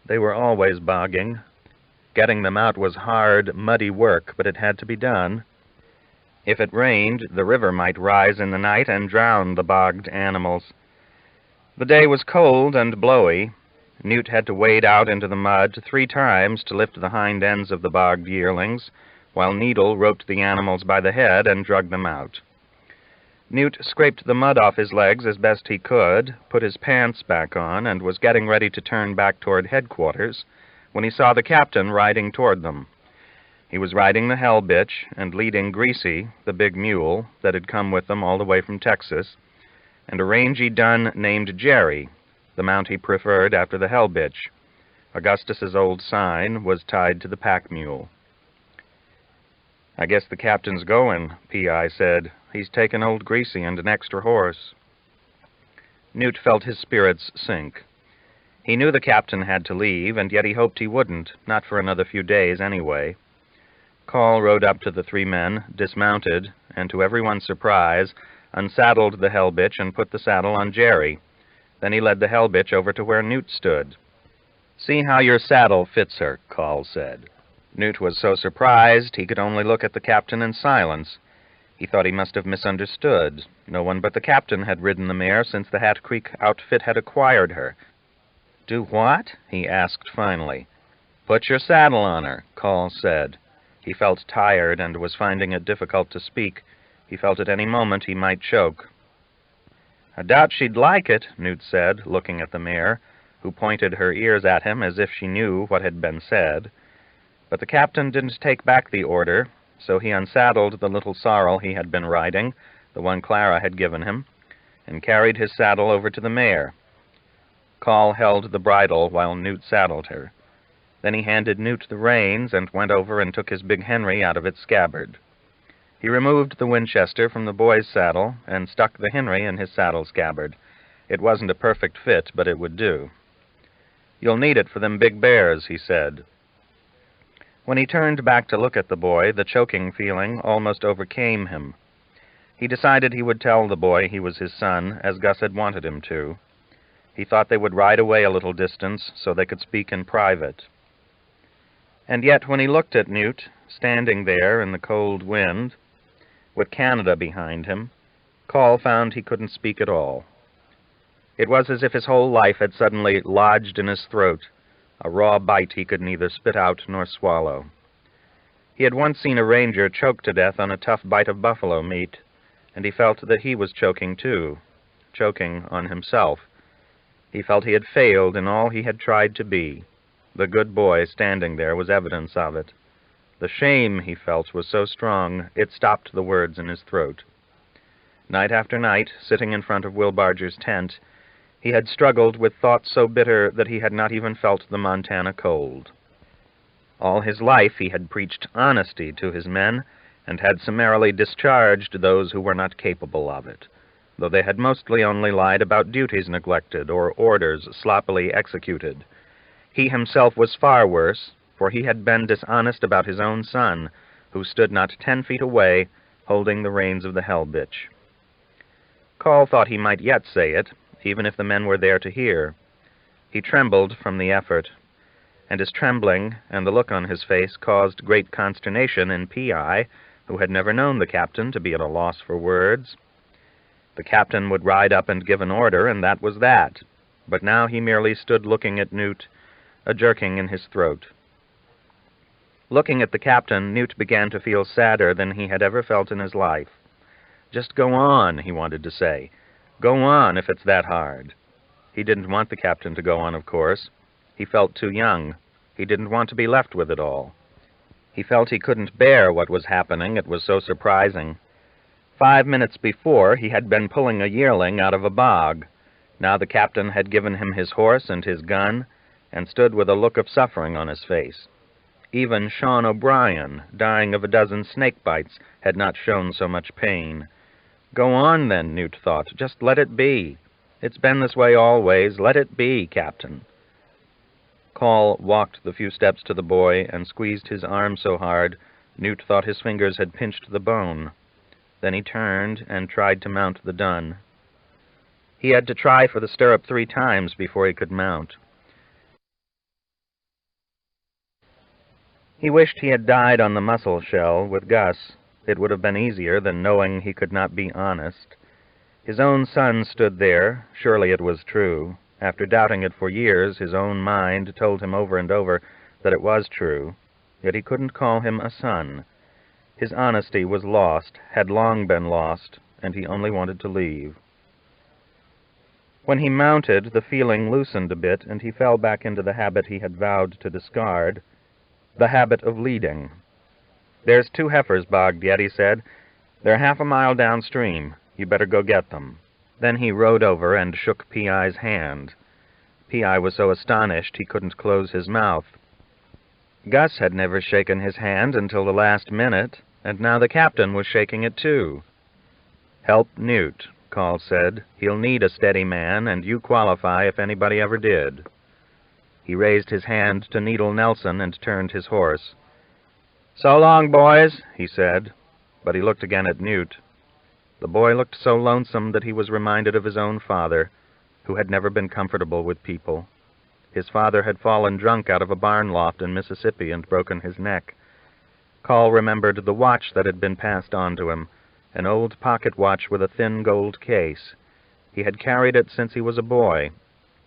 They were always bogging. Getting them out was hard, muddy work, but it had to be done. If it rained, the river might rise in the night and drown the bogged animals. The day was cold and blowy. Newt had to wade out into the mud 3 times to lift the hind ends of the bogged yearlings, while Needle roped the animals by the head and dragged them out. Newt scraped the mud off his legs as best he could, put his pants back on, and was getting ready to turn back toward headquarters when he saw the captain riding toward them. He was riding the hell bitch and leading Greasy, the big mule that had come with them all the way from Texas, and a rangy dun named Jerry, the mount he preferred after the hell bitch. Augustus's old sign was tied to the pack mule. "I guess the captain's going," P.I. said. "He's taken old Greasy and an extra horse." Newt felt his spirits sink. He knew the captain had to leave, and yet he hoped he wouldn't, not for another few days anyway. Call rode up to the 3 men, dismounted, and to everyone's surprise, unsaddled the hell bitch and put the saddle on Jerry. Then he led the hell bitch over to where Newt stood. "See how your saddle fits her," Call said. Newt was so surprised he could only look at the captain in silence. He thought he must have misunderstood. No one but the captain had ridden the mare since the Hat Creek outfit had acquired her. "Do what?" he asked finally. "Put your saddle on her," Call said. He felt tired and was finding it difficult to speak. He felt at any moment he might choke. "I doubt she'd like it," Newt said, looking at the mare, who pointed her ears at him as if she knew what had been said. But the captain didn't take back the order, so he unsaddled the little sorrel he had been riding, the one Clara had given him, and carried his saddle over to the mare. Call held the bridle while Newt saddled her. Then he handed Newt the reins and went over and took his big Henry out of its scabbard. He removed the Winchester from the boy's saddle and stuck the Henry in his saddle scabbard. It wasn't a perfect fit, but it would do. "You'll need it for them big bears," he said. When he turned back to look at the boy, the choking feeling almost overcame him. He decided he would tell the boy he was his son, as Gus had wanted him to. He thought they would ride away a little distance so they could speak in private. And yet when he looked at Newt, standing there in the cold wind, with Canada behind him, Call found he couldn't speak at all. It was as if his whole life had suddenly lodged in his throat, a raw bite he could neither spit out nor swallow. He had once seen a ranger choke to death on a tough bite of buffalo meat, and he felt that he was choking too, choking on himself. He felt he had failed in all he had tried to be. The good boy standing there was evidence of it. The shame he felt was so strong it stopped the words in his throat. Night after night, sitting in front of Will Barger's tent, he had struggled with thoughts so bitter that he had not even felt the Montana cold. All his life he had preached honesty to his men, and had summarily discharged those who were not capable of it. though they had mostly only lied about duties neglected or orders sloppily executed. He himself was far worse, for he had been dishonest about his own son, who stood not 10 feet away, holding the reins of the hell-bitch. Call thought he might yet say it, even if the men were there to hear. He trembled from the effort, and his trembling and the look on his face caused great consternation in P.I., who had never known the captain to be at a loss for words. The captain would ride up and give an order, and that was that, but now he merely stood looking at Newt, a jerking in his throat. Looking at the captain, Newt began to feel sadder than he had ever felt in his life. Just go on, he wanted to say. Go on, if it's that hard. He didn't want the captain to go on, of course. He felt too young. He didn't want to be left with it all. He felt he couldn't bear what was happening. It was so surprising. 5 minutes before, he had been pulling a yearling out of a bog. Now the captain had given him his horse and his gun, and stood with a look of suffering on his face. Even Sean O'Brien, dying of a dozen snake bites, had not shown so much pain. Go on, then, Newt thought. Just let it be. It's been this way always. Let it be, Captain. Call walked the few steps to the boy and squeezed his arm so hard, Newt thought his fingers had pinched the bone. Then he turned and tried to mount the dun. He had to try for the stirrup 3 times before he could mount. He wished he had died on the mussel shell with Gus. It would have been easier than knowing he could not be honest. His own son stood there. Surely it was true. After doubting it for years, his own mind told him over and over that it was true. Yet he couldn't call him a son. His honesty was lost, had long been lost, and he only wanted to leave. When he mounted, the feeling loosened a bit, and he fell back into the habit he had vowed to discard, the habit of leading. There's 2 heifers bogged yet, he said. They're half a mile downstream. You better go get them. Then he rode over and shook P.I.'s hand. P.I. was so astonished he couldn't close his mouth. Gus had never shaken his hand until the last minute, and now the captain was shaking it too. Help Newt, Call said. He'll need a steady man, and you qualify if anybody ever did. He raised his hand to needle Nelson and turned his horse. So long, boys, he said, but he looked again at Newt. The boy looked so lonesome that he was reminded of his own father, who had never been comfortable with people. His father had fallen drunk out of a barn loft in Mississippi and broken his neck. Call remembered the watch that had been passed on to him, an old pocket watch with a thin gold case. He had carried it since he was a boy.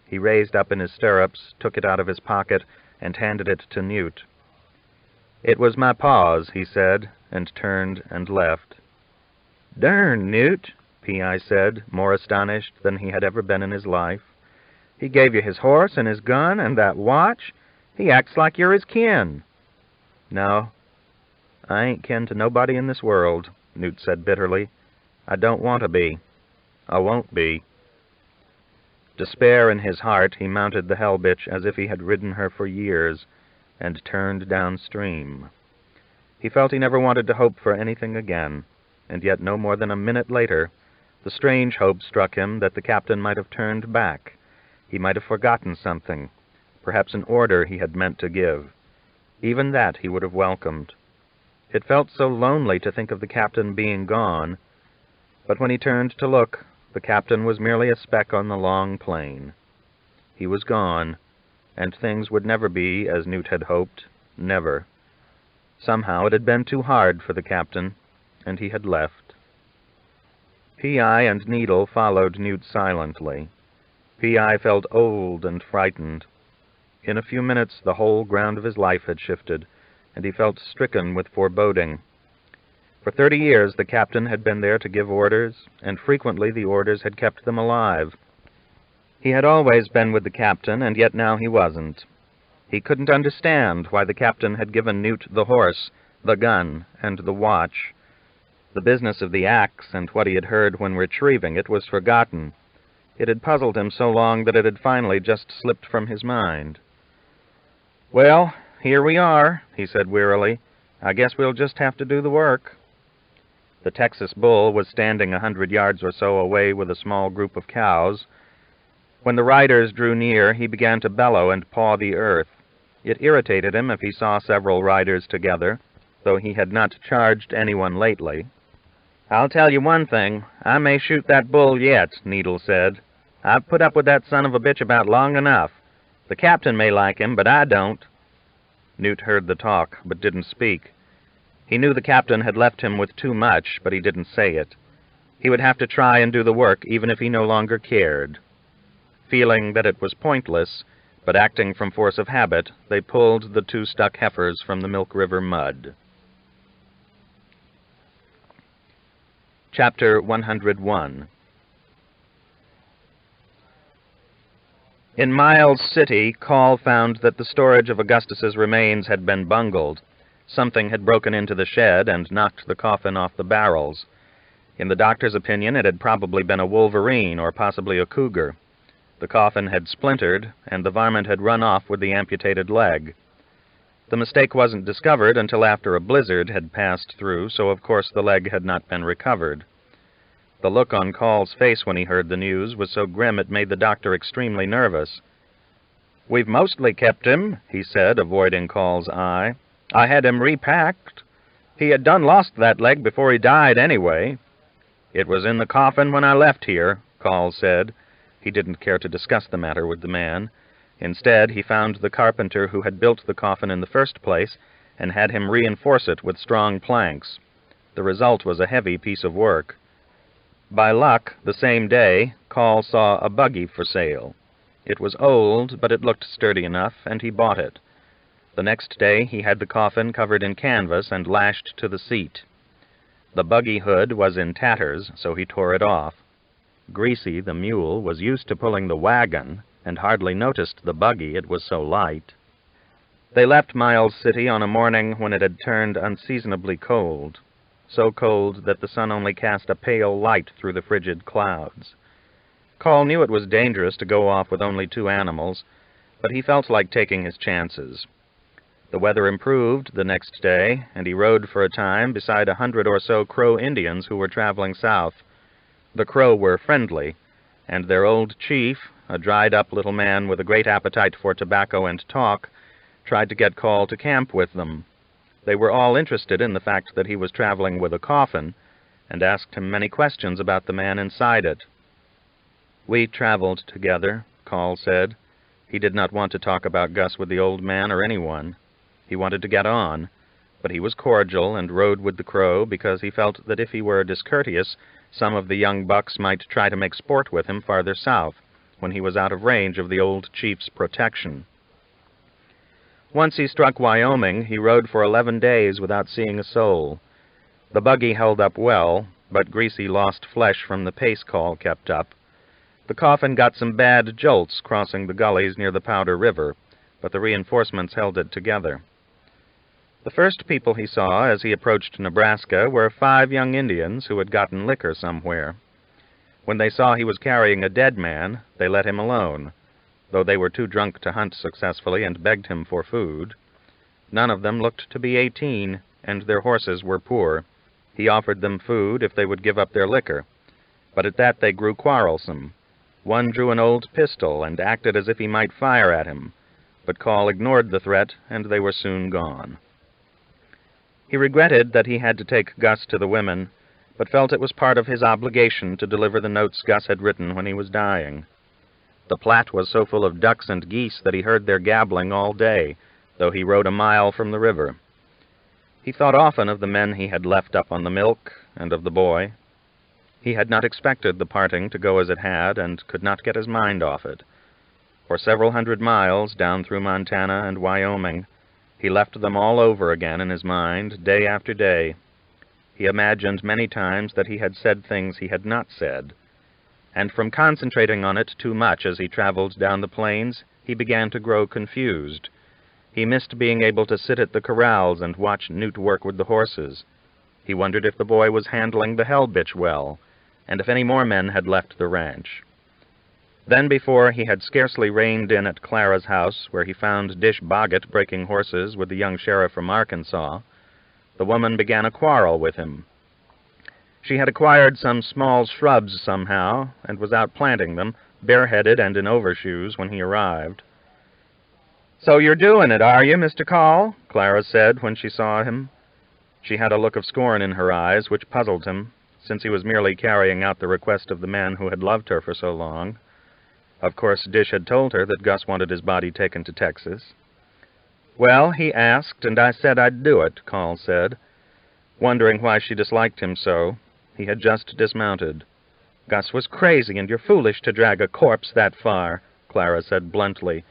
He raised up in his stirrups, took it out of his pocket, and handed it to Newt. It was my pa's, he said, and turned and left. Darn, Newt, P.I. said, more astonished than he had ever been in his life. He gave you his horse and his gun and that watch. He acts like you're his kin. No, I ain't kin to nobody in this world, Newt said bitterly. I don't want to be. I won't be. Despair in his heart, he mounted the hell-bitch as if he had ridden her for years, and turned downstream. He felt he never wanted to hope for anything again, and yet no more than a minute later, the strange hope struck him that the captain might have turned back. He might have forgotten something, perhaps an order he had meant to give. Even that he would have welcomed. It felt so lonely to think of the captain being gone, but when he turned to look, the captain was merely a speck on the long plain. He was gone, and things would never be as Newt had hoped, never. Somehow it had been too hard for the captain, and he had left. P.I. and Needle followed Newt silently. P.I. felt old and frightened. In a few minutes the whole ground of his life had shifted, and he felt stricken with foreboding. For 30 years the captain had been there to give orders, and frequently the orders had kept them alive. He had always been with the captain, and yet now he wasn't. He couldn't understand why the captain had given Newt the horse, the gun, and the watch. The business of the axe and what he had heard when retrieving it was forgotten. It had puzzled him so long that it had finally just slipped from his mind. Well, here we are, he said wearily. I guess we'll just have to do the work. The Texas bull was standing 100 yards or so away with a small group of cows. When the riders drew near, he began to bellow and paw the earth. It irritated him if he saw several riders together, though he had not charged anyone lately. "I'll tell you one thing, I may shoot that bull yet," Needle said. "I've put up with that son of a bitch about long enough. The captain may like him, but I don't." Newt heard the talk, but didn't speak. He knew the captain had left him with too much, but he didn't say it. He would have to try and do the work, even if he no longer cared. Feeling that it was pointless, but acting from force of habit, they pulled the two stuck heifers from the Milk River mud. Chapter 101. In Miles City, Call found that the storage of Augustus's remains had been bungled. Something had broken into the shed and knocked the coffin off the barrels. In the doctor's opinion, it had probably been a wolverine or possibly a cougar. The coffin had splintered, and the varmint had run off with the amputated leg. The mistake wasn't discovered until after a blizzard had passed through, so of course the leg had not been recovered. The look on Call's face when he heard the news was so grim it made the doctor extremely nervous. "We've mostly kept him," he said, avoiding Call's eye. "I had him repacked. He had done lost that leg before he died anyway." "It was in the coffin when I left here," Call said. He didn't care to discuss the matter with the man. Instead, he found the carpenter who had built the coffin in the first place and had him reinforce it with strong planks. The result was a heavy piece of work. By luck, the same day, Call saw a buggy for sale. It was old, but it looked sturdy enough, and he bought it. The next day he had the coffin covered in canvas and lashed to the seat. The buggy hood was in tatters, so he tore it off. Greasy, the mule, was used to pulling the wagon, and hardly noticed the buggy, it was so light. They left Miles City on a morning when it had turned unseasonably cold, so cold that the sun only cast a pale light through the frigid clouds. Call knew it was dangerous to go off with only 2 animals, but he felt like taking his chances. The weather improved the next day, and he rode for a time beside 100 or so Crow Indians who were traveling south. The Crow were friendly, and their old chief, a dried-up little man with a great appetite for tobacco and talk, tried to get Call to camp with them. They were all interested in the fact that he was traveling with a coffin, and asked him many questions about the man inside it. "We traveled together," Call said. He did not want to talk about Gus with the old man or anyone. He wanted to get on, but he was cordial and rode with the Crow because he felt that if he were discourteous, some of the young bucks might try to make sport with him farther south, when he was out of range of the old chief's protection. Once he struck Wyoming, he rode for 11 days without seeing a soul. The buggy held up well, but Greasy lost flesh from the pace Call kept up. The coffin got some bad jolts crossing the gullies near the Powder River, but the reinforcements held it together. The first people he saw as he approached Nebraska were 5 young Indians who had gotten liquor somewhere. When they saw he was carrying a dead man, they let him alone, though they were too drunk to hunt successfully and begged him for food. None of them looked to be 18, and their horses were poor. He offered them food if they would give up their liquor, but at that they grew quarrelsome. One drew an old pistol and acted as if he might fire at him, but Call ignored the threat, and they were soon gone. He regretted that he had to take Gus to the women, but felt it was part of his obligation to deliver the notes Gus had written when he was dying. The Platte was so full of ducks and geese that he heard their gabbling all day, though he rode a mile from the river. He thought often of the men he had left up on the Milk, and of the boy. He had not expected the parting to go as it had, and could not get his mind off it. For several 100 miles, down through Montana and Wyoming, he left them all over again in his mind, day after day. He imagined many times that he had said things he had not said, and from concentrating on it too much as he traveled down the plains, he began to grow confused. He missed being able to sit at the corrals and watch Newt work with the horses. He wondered if the boy was handling the hell-bitch well, and if any more men had left the ranch. Then before he had scarcely reined in at Clara's house, where he found Dish Boggett breaking horses with the young sheriff from Arkansas, the woman began a quarrel with him. She had acquired some small shrubs somehow, and was out planting them, bareheaded and in overshoes, when he arrived. "So you're doing it, are you, Mr. Call?" Clara said when she saw him. She had a look of scorn in her eyes, which puzzled him, since he was merely carrying out the request of the man who had loved her for so long. Of course, Dish had told her that Gus wanted his body taken to Texas. "Well, he asked, and I said I'd do it," Call said, wondering why she disliked him so. He had just dismounted. "Gus was crazy, and you're foolish to drag a corpse that far," Clara said bluntly.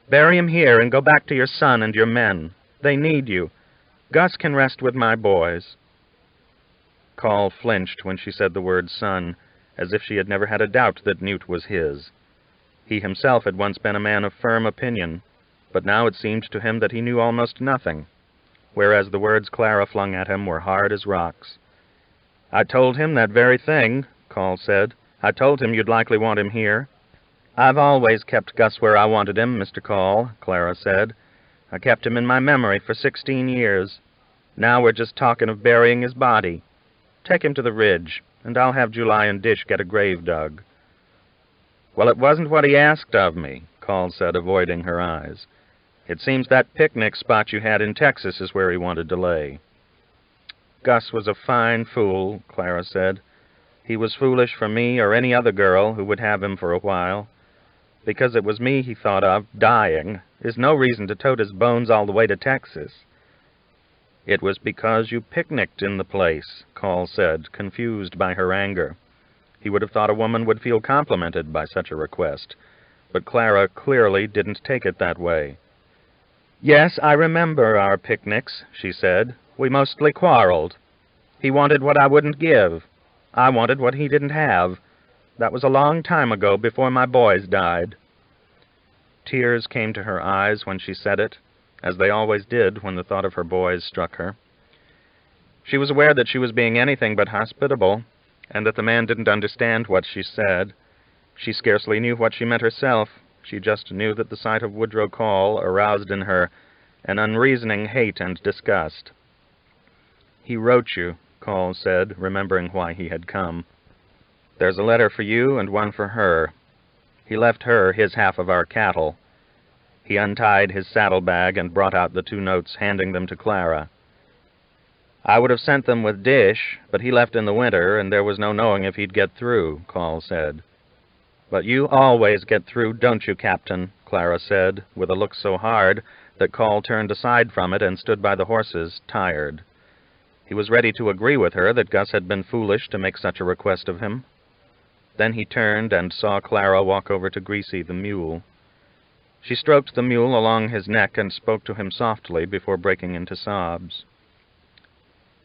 "Bury him here and go back to your son and your men. They need you. Gus can rest with my boys." Call flinched when she said the word son, as if she had never had a doubt that Newt was his. He himself had once been a man of firm opinion, but now it seemed to him that he knew almost nothing, whereas the words Clara flung at him were hard as rocks. "I told him that very thing," Call said. "I told him you'd likely want him here." "I've always kept Gus where I wanted him, Mr. Call," Clara said. "I kept him in my memory for 16 years. Now we're just talking of burying his body. Take him to the ridge, and I'll have July and Dish get a grave dug." "Well, it wasn't what he asked of me," Call said, avoiding her eyes. "It seems that picnic spot you had in Texas is where he wanted to lay." "Gus was a fine fool," Clara said. "He was foolish for me or any other girl who would have him for a while. Because it was me he thought of, dying, is no reason to tote his bones all the way to Texas." "It was because you picnicked in the place," Call said, confused by her anger. He would have thought a woman would feel complimented by such a request, but Clara clearly didn't take it that way. "Yes, I remember our picnics," she said. "We mostly quarreled. He wanted what I wouldn't give. I wanted what he didn't have. That was a long time ago, before my boys died." Tears came to her eyes when she said it, as they always did when the thought of her boys struck her. She was aware that she was being anything but hospitable, and that the man didn't understand what she said. She scarcely knew what she meant herself. She just knew that the sight of Woodrow Call aroused in her an unreasoning hate and disgust. "He wrote you," Call said, remembering why he had come. "There's a letter for you and one for her. He left her his half of our cattle." He untied his saddlebag and brought out the 2 notes, handing them to Clara. "I would have sent them with Dish, but he left in the winter, and there was no knowing if he'd get through," Call said. "But you always get through, don't you, Captain?" Clara said, with a look so hard that Call turned aside from it and stood by the horses, tired. He was ready to agree with her that Gus had been foolish to make such a request of him. Then he turned and saw Clara walk over to Greasy, the mule. She stroked the mule along his neck and spoke to him softly before breaking into sobs.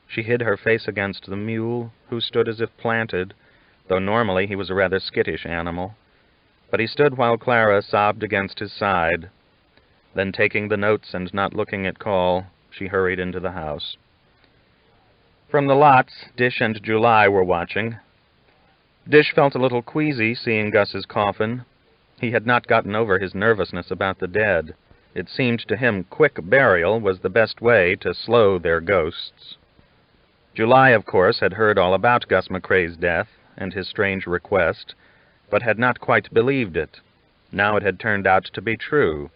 She hid her face against the mule, who stood as if planted, though normally he was a rather skittish animal. But he stood while Clara sobbed against his side. Then, taking the notes and not looking at Call, she hurried into the house. From the lots, Dish and July were watching. Dish felt a little queasy seeing Gus's coffin. He had not gotten over his nervousness about the dead. It seemed to him quick burial was the best way to slow their ghosts. July, of course, had heard all about Gus McCrae's death and his strange request, but had not quite believed it. Now it had turned out to be true.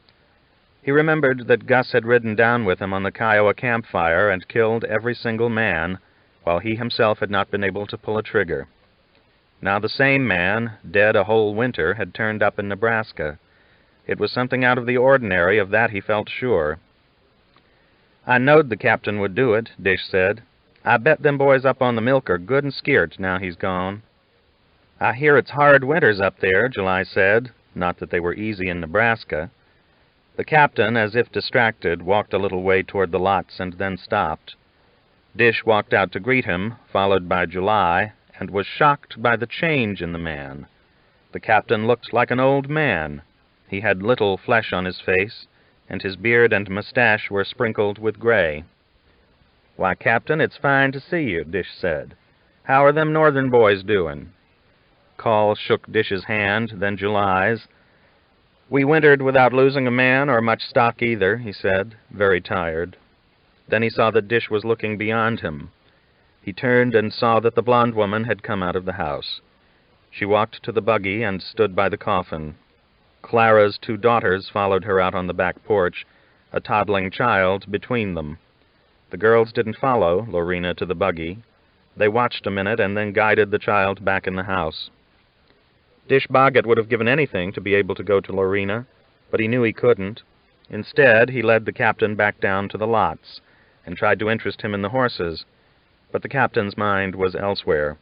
He remembered that Gus had ridden down with him on the Kiowa campfire and killed every single man, while he himself had not been able to pull a trigger. Now the same man, dead a whole winter, had turned up in Nebraska. It was something out of the ordinary, of that he felt sure. "I knowed the captain would do it," Dish said. "I bet them boys up on the milk are good and skeert now he's gone." "I hear it's hard winters up there," July said, not that they were easy in Nebraska. The captain, as if distracted, walked a little way toward the lots and then stopped. Dish walked out to greet him, followed by July, and was shocked by the change in the man. The captain looked like an old man. He had little flesh on his face, and his beard and mustache were sprinkled with gray. "Why, Captain, it's fine to see you," Dish said. "How are them northern boys doing?" Call shook Dish's hand, then July's. "We wintered without losing a man or much stock either," he said, very tired. Then he saw that Dish was looking beyond him. He turned and saw that the blonde woman had come out of the house. She walked to the buggy and stood by the coffin. Clara's 2 daughters followed her out on the back porch, a toddling child between them. The girls didn't follow Lorena to the buggy. They watched a minute and then guided the child back in the house. Dish Boggett would have given anything to be able to go to Lorena, but he knew he couldn't. Instead, he led the captain back down to the lots and tried to interest him in the horses, but the captain's mind was elsewhere.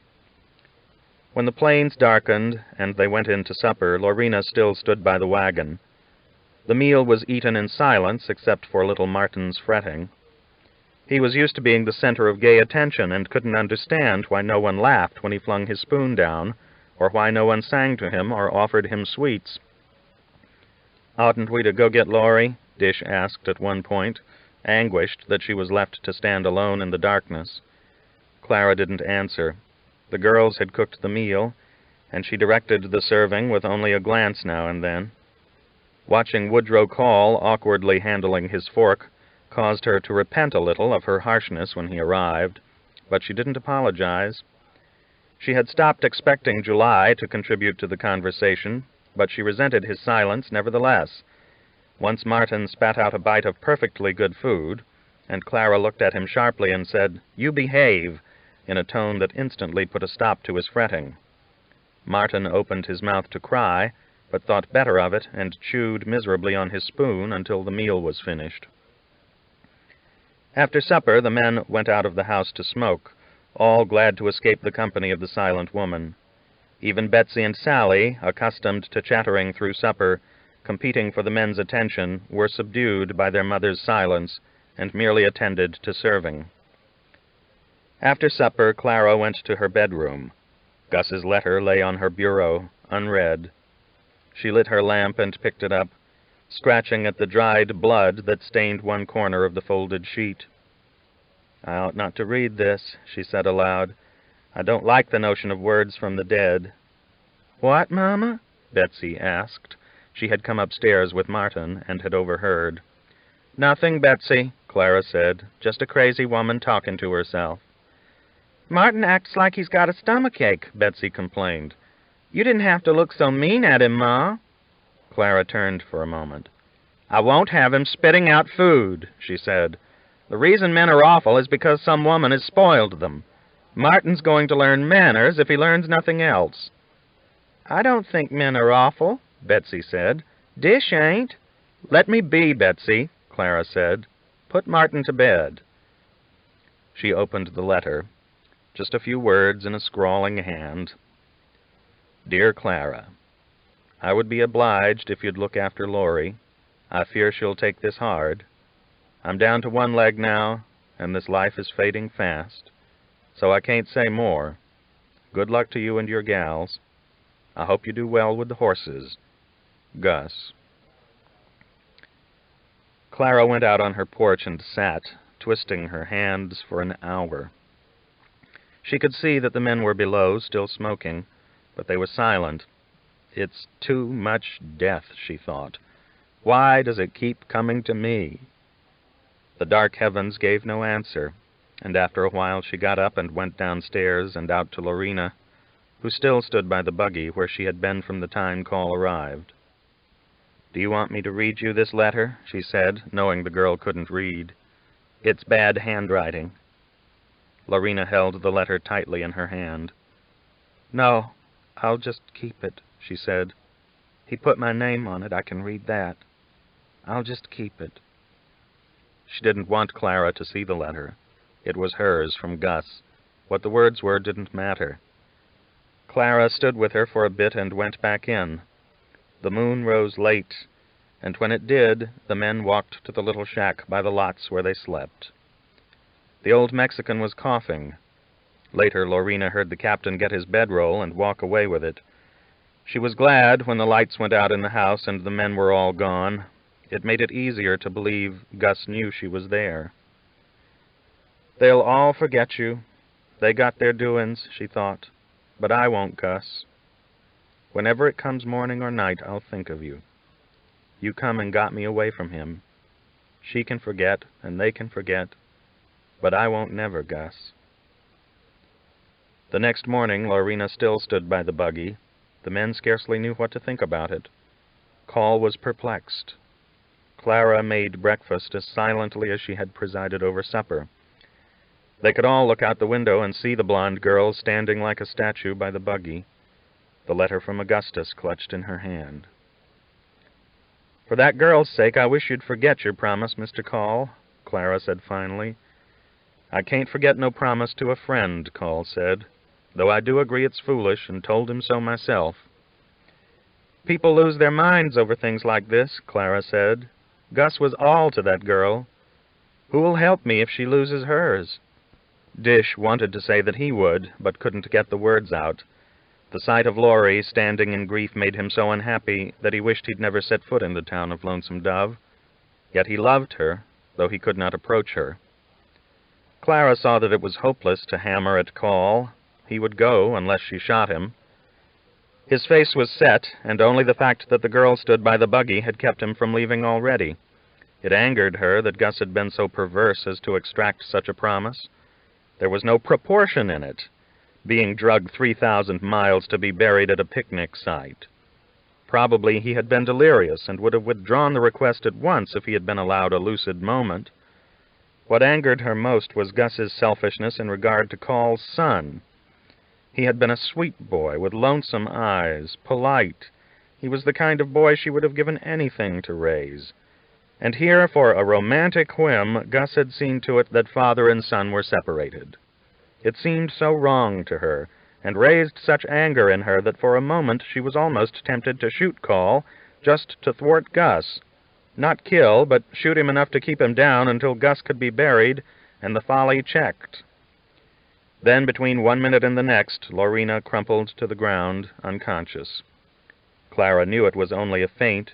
When the plains darkened and they went in to supper, Lorena still stood by the wagon. The meal was eaten in silence except for little Martin's fretting. He was used to being the center of gay attention and couldn't understand why no one laughed when he flung his spoon down, or why no one sang to him or offered him sweets. "Oughtn't we to go get Laurie?" Dish asked at one point, anguished that she was left to stand alone in the darkness. Clara didn't answer. The girls had cooked the meal, and she directed the serving with only a glance now and then. Watching Woodrow Call awkwardly handling his fork caused her to repent a little of her harshness when he arrived, but she didn't apologize. She had stopped expecting July to contribute to the conversation, but she resented his silence nevertheless. Once Martin spat out a bite of perfectly good food, and Clara looked at him sharply and said, "You behave," in a tone that instantly put a stop to his fretting. Martin opened his mouth to cry, but thought better of it and chewed miserably on his spoon until the meal was finished. After supper, the men went out of the house to smoke, all glad to escape the company of the silent woman. Even Betsy and Sally, accustomed to chattering through supper, competing for the men's attention, were subdued by their mother's silence and merely attended to serving. After supper, Clara went to her bedroom. Gus's letter lay on her bureau, unread. She lit her lamp and picked it up, scratching at the dried blood that stained one corner of the folded sheet. "I ought not to read this," she said aloud. "I don't like the notion of words from the dead." "What, Mama?" Betsy asked. She had come upstairs with Martin and had overheard. "Nothing, Betsy," Clara said. "Just a crazy woman talking to herself." "Martin acts like he's got a stomachache," Betsy complained. "You didn't have to look so mean at him, Ma." Clara turned for a moment. "I won't have him spitting out food," she said. "The reason men are awful is because some woman has spoiled them. Martin's going to learn manners if he learns nothing else." "I don't think men are awful," Betsy said. "Dish ain't." "Let me be, Betsy," Clara said. "Put Martin to bed." She opened the letter. Just a few words in a scrawling hand. "Dear Clara, I would be obliged if you'd look after Laurie. I fear she'll take this hard. I'm down to one leg now, and this life is fading fast, so I can't say more. Good luck to you and your gals. I hope you do well with the horses. Gus." Clara went out on her porch and sat, twisting her hands for an hour. She could see that the men were below, still smoking, but they were silent. "It's too much death," she thought. "Why does it keep coming to me?" The dark heavens gave no answer, and after a while she got up and went downstairs and out to Lorena, who still stood by the buggy where she had been from the time Call arrived. "Do you want me to read you this letter?" she said, knowing the girl couldn't read. "It's bad handwriting." Lorena held the letter tightly in her hand. "No, I'll just keep it," she said. "He put my name on it. I can read that. I'll just keep it." She didn't want Clara to see the letter. It was hers from Gus. What the words were didn't matter. Clara stood with her for a bit and went back in. The moon rose late, and when it did, the men walked to the little shack by the lots where they slept. The old Mexican was coughing. Later, Lorena heard the captain get his bedroll and walk away with it. She was glad when the lights went out in the house and the men were all gone. It made it easier to believe Gus knew she was there. "They'll all forget you. They got their doin's," she thought. "But I won't, Gus. Whenever it comes morning or night, I'll think of you. You come and got me away from him. She can forget, and they can forget, but I won't never, Gus." The next morning, Lorena still stood by the buggy. The men scarcely knew what to think about it. Call was perplexed. Clara made breakfast as silently as she had presided over supper. They could all look out the window and see the blonde girl standing like a statue by the buggy, the letter from Augustus clutched in her hand. "For that girl's sake, I wish you'd forget your promise, Mr. Call," Clara said finally. "I can't forget no promise to a friend," Call said, "though I do agree it's foolish, and told him so myself." "People lose their minds over things like this," Clara said. "Gus was all to that girl. Who'll help me if she loses hers?" Dish wanted to say that he would, but couldn't get the words out. The sight of Laurie standing in grief made him so unhappy that he wished he'd never set foot in the town of Lonesome Dove. Yet he loved her, though he could not approach her. Clara saw that it was hopeless to hammer at Call. He would go unless she shot him. His face was set, and only the fact that the girl stood by the buggy had kept him from leaving already. It angered her that Gus had been so perverse as to extract such a promise. There was no proportion in it, being drugged 3,000 miles to be buried at a picnic site. Probably he had been delirious and would have withdrawn the request at once if he had been allowed a lucid moment. What angered her most was Gus's selfishness in regard to Call's son. He had been a sweet boy with lonesome eyes, polite. He was the kind of boy she would have given anything to raise. And here, for a romantic whim, Gus had seen to it that father and son were separated. It seemed so wrong to her, and raised such anger in her that for a moment she was almost tempted to shoot Call, just to thwart Gus. Not kill, but shoot him enough to keep him down until Gus could be buried and the folly checked. Then, between 1 minute and the next, Lorena crumpled to the ground, unconscious. Clara knew it was only a faint,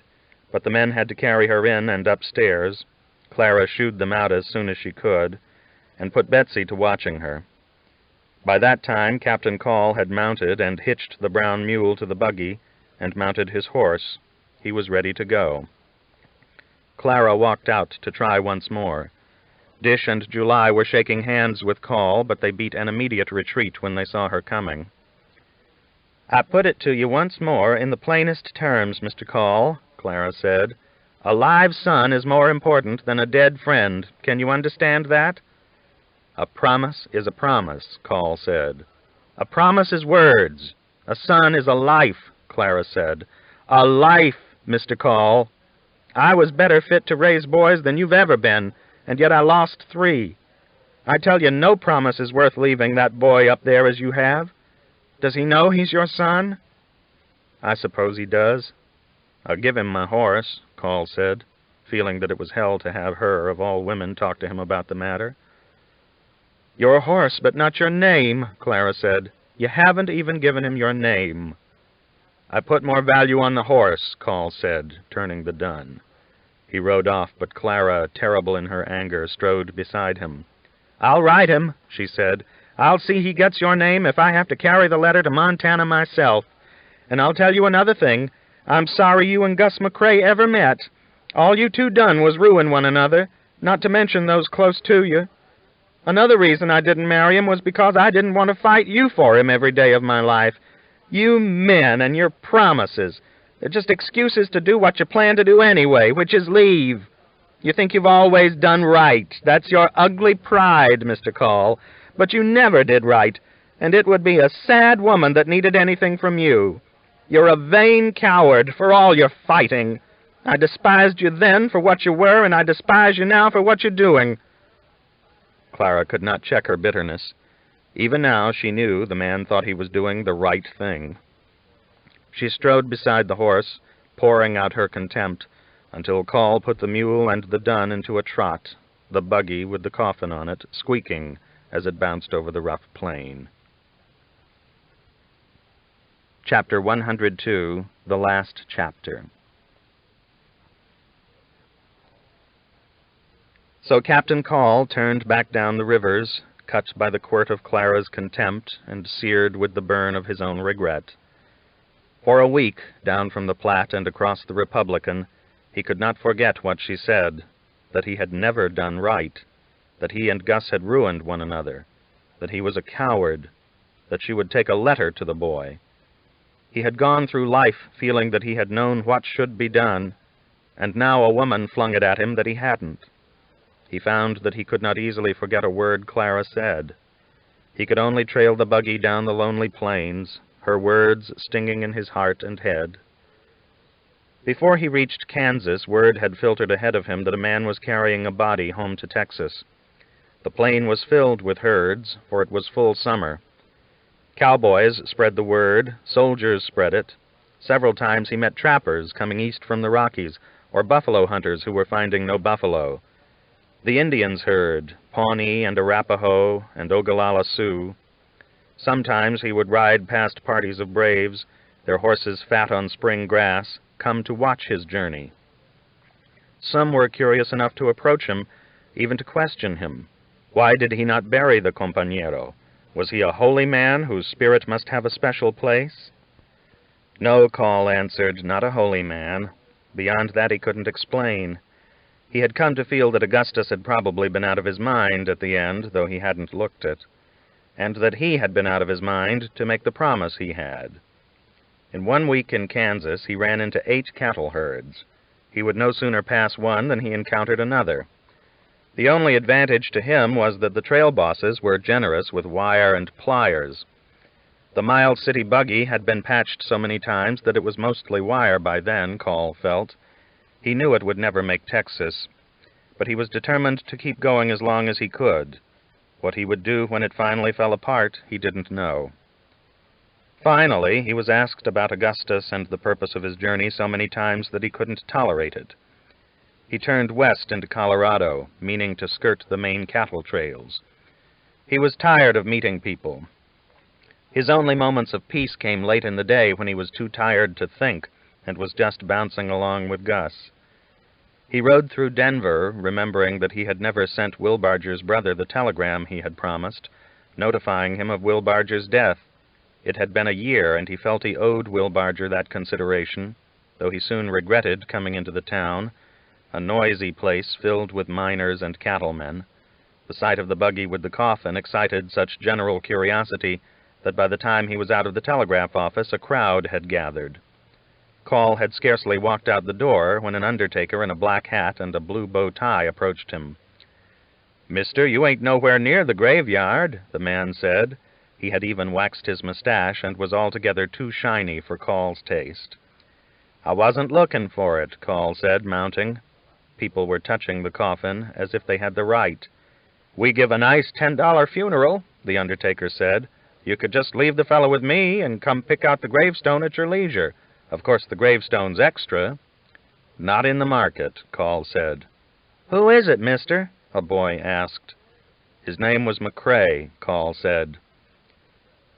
but the men had to carry her in and upstairs. Clara shooed them out as soon as she could, and put Betsy to watching her. By that time, Captain Call had mounted and hitched the brown mule to the buggy and mounted his horse. He was ready to go. Clara walked out to try once more. Dish and July were shaking hands with Call, but they beat an immediate retreat when they saw her coming. "I put it to you once more in the plainest terms, Mr. Call," Clara said. "A live son is more important than a dead friend. Can you understand that?" "A promise is a promise," Call said. "A promise is words. A son is a life," Clara said. "A life, Mr. Call. I was better fit to raise boys than you've ever been, and yet I lost 3. I tell you, no promise is worth leaving that boy up there as you have. Does he know he's your son?" "I suppose he does. I'll give him my horse," Call said, feeling that it was hell to have her, of all women, talk to him about the matter. "Your horse, but not your name," Clara said. "You haven't even given him your name." "I put more value on the horse," Call said, turning the dun. He rode off, but Clara, terrible in her anger, strode beside him. "I'll ride him," she said. "I'll see he gets your name if I have to carry the letter to Montana myself. And I'll tell you another thing. I'm sorry you and Gus McCrae ever met. All you two done was ruin one another, not to mention those close to you. Another reason I didn't marry him was because I didn't want to fight you for him every day of my life. You men and your promises. They're just excuses to do what you plan to do anyway, which is leave. You think you've always done right. That's your ugly pride, Mr. Call. But you never did right, and it would be a sad woman that needed anything from you. You're a vain coward for all your fighting. I despised you then for what you were, and I despise you now for what you're doing." Clara could not check her bitterness. Even now she knew the man thought he was doing the right thing. She strode beside the horse, pouring out her contempt, until Call put the mule and the dun into a trot, the buggy with the coffin on it, squeaking as it bounced over the rough plain. Chapter 102, the last chapter. So Captain Call turned back down the rivers, cut by the quirt of Clara's contempt and seared with the burn of his own regret. For a week, down from the Platte and across the Republican, he could not forget what she said, that he had never done right, that he and Gus had ruined one another, that he was a coward. that she would take a letter to the boy. He had gone through life feeling that he had known what should be done, and now a woman flung it at him that he hadn't. He found that he could not easily forget a word Clara said. He could only trail the buggy down the lonely plains, her words stinging in his heart and head. Before he reached Kansas, word had filtered ahead of him that a man was carrying a body home to Texas. The plain was filled with herds, for it was full summer. Cowboys spread the word, soldiers spread it. Several times he met trappers coming east from the Rockies, or buffalo hunters who were finding no buffalo. The Indians heard, Pawnee and Arapaho and Ogallala Sioux. Sometimes he would ride past parties of braves, their horses fat on spring grass, come to watch his journey. Some were curious enough to approach him, even to question him. Why did he not bury the compañero? Was he a holy man whose spirit must have a special place? No, Call answered, not a holy man. Beyond that he couldn't explain. He had come to feel that Augustus had probably been out of his mind at the end, though he hadn't looked it, and that he had been out of his mind to make the promise he had. In 1 week in Kansas, he ran into 8 cattle herds. He would no sooner pass one than he encountered another. The only advantage to him was that the trail bosses were generous with wire and pliers. The mild city buggy had been patched so many times that it was mostly wire by then, Call felt. He knew it would never make Texas, but he was determined to keep going as long as he could. What he would do when it finally fell apart, he didn't know. Finally, he was asked about Augustus and the purpose of his journey so many times that he couldn't tolerate it. He turned west into Colorado, meaning to skirt the main cattle trails. He was tired of meeting people. His only moments of peace came late in the day when he was too tired to think and was just bouncing along with Gus. He rode through Denver, remembering that he had never sent Will Barger's brother the telegram he had promised, notifying him of Will Barger's death. It had been a year, and he felt he owed Will Barger that consideration, though he soon regretted coming into the town, a noisy place filled with miners and cattlemen. The sight of the buggy with the coffin excited such general curiosity that by the time he was out of the telegraph office, a crowd had gathered. Call had scarcely walked out the door when an undertaker in a black hat and a blue bow tie approached him. "Mister, you ain't nowhere near the graveyard," the man said. He had even waxed his mustache and was altogether too shiny for Call's taste. "I wasn't looking for it," Call said, mounting. People were touching the coffin as if they had the right. "We give a nice $10 funeral," the undertaker said. "You could just leave the fellow with me and come pick out the gravestone at your leisure. Of course, the gravestone's extra." "Not in the market," Call said. "Who is it, mister?" a boy asked. His name was McCrae, Call said.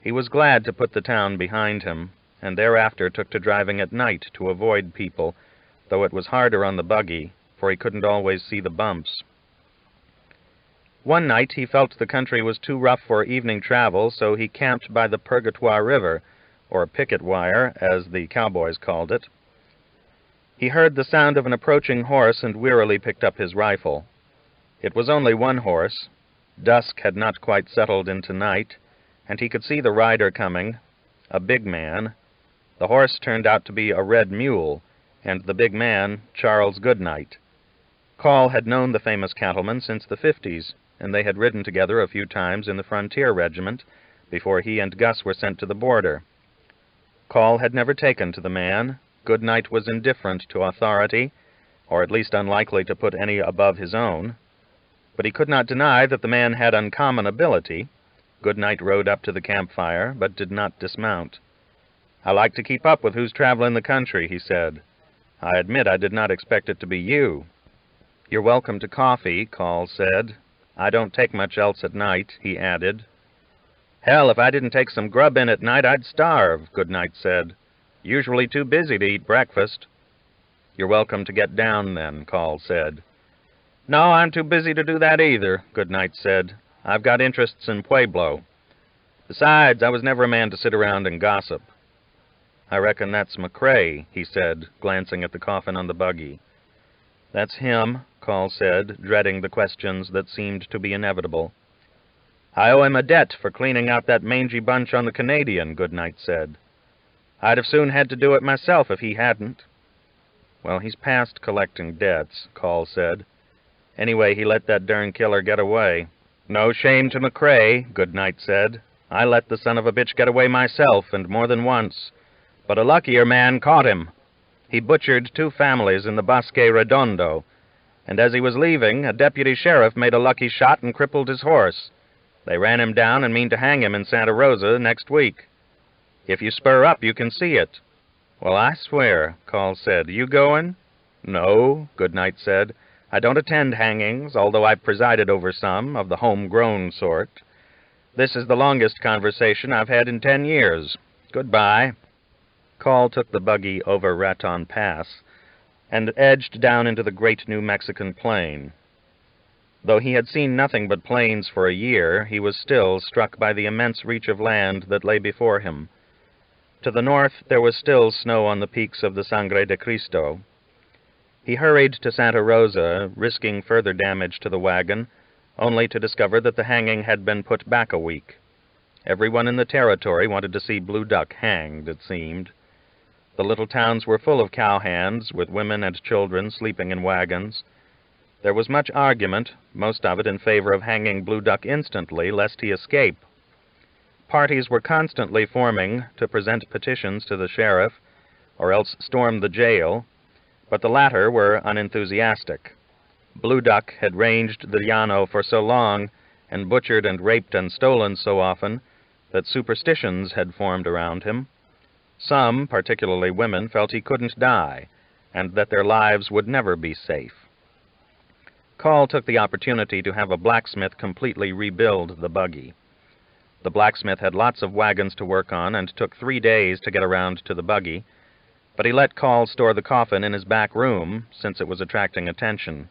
He was glad to put the town behind him, and thereafter took to driving at night to avoid people, though it was harder on the buggy, for he couldn't always see the bumps. One night he felt the country was too rough for evening travel, so he camped by the Purgatoire River, or picket wire, as the cowboys called it. He heard the sound of an approaching horse and wearily picked up his rifle. It was only one horse. Dusk had not quite settled into night, and he could see the rider coming, a big man. The horse turned out to be a red mule, and the big man, Charles Goodnight. Call had known the famous cattleman since the 50s, and they had ridden together a few times in the frontier regiment before he and Gus were sent to the border. Call had never taken to the man. Goodnight was indifferent to authority, or at least unlikely to put any above his own. But he could not deny that the man had uncommon ability. Goodnight rode up to the campfire, but did not dismount. "I like to keep up with who's traveling the country," he said. "I admit I did not expect it to be you." "You're welcome to coffee," Call said. "I don't take much else at night," he added. "Hell, if I didn't take some grub in at night, I'd starve," Goodnight said. "Usually too busy to eat breakfast." "You're welcome to get down, then," Call said. "No, I'm too busy to do that either," Goodnight said. "I've got interests in Pueblo. Besides, I was never a man to sit around and gossip." "I reckon that's McCrae," he said, glancing at the coffin on the buggy. "That's him," Call said, dreading the questions that seemed to be inevitable. I owe him a debt for cleaning out that mangy bunch on the Canadian, Goodnight said. I'd have soon had to do it myself if he hadn't. Well, he's past collecting debts, Call said. Anyway, he let that darn killer get away. No shame to McCrae, Goodnight said. I let the son of a bitch get away myself, and more than once. But a luckier man caught him. He butchered 2 families in the Bosque Redondo, and as he was leaving, a deputy sheriff made a lucky shot and crippled his horse. They ran him down and mean to hang him in Santa Rosa next week. If you spur up, you can see it. Well, I swear, Call said. You going? No, Goodnight said. I don't attend hangings, although I've presided over some, of the home-grown sort. This is the longest conversation I've had in 10 years. Goodbye. Call took the buggy over Raton Pass and edged down into the great New Mexican plain. Though he had seen nothing but plains for a year, he was still struck by the immense reach of land that lay before him. To the north there was still snow on the peaks of the Sangre de Cristo. He hurried to Santa Rosa, risking further damage to the wagon, only to discover that the hanging had been put back a week. Everyone in the territory wanted to see Blue Duck hanged, it seemed. The little towns were full of cowhands, with women and children sleeping in wagons. There was much argument, most of it in favor of hanging Blue Duck instantly, lest he escape. Parties were constantly forming to present petitions to the sheriff, or else storm the jail, but the latter were unenthusiastic. Blue Duck had ranged the Llano for so long, and butchered and raped and stolen so often, that superstitions had formed around him. Some, particularly women, felt he couldn't die, and that their lives would never be safe. Call took the opportunity to have a blacksmith completely rebuild the buggy. The blacksmith had lots of wagons to work on, and took 3 days to get around to the buggy, but he let Call store the coffin in his back room, since it was attracting attention.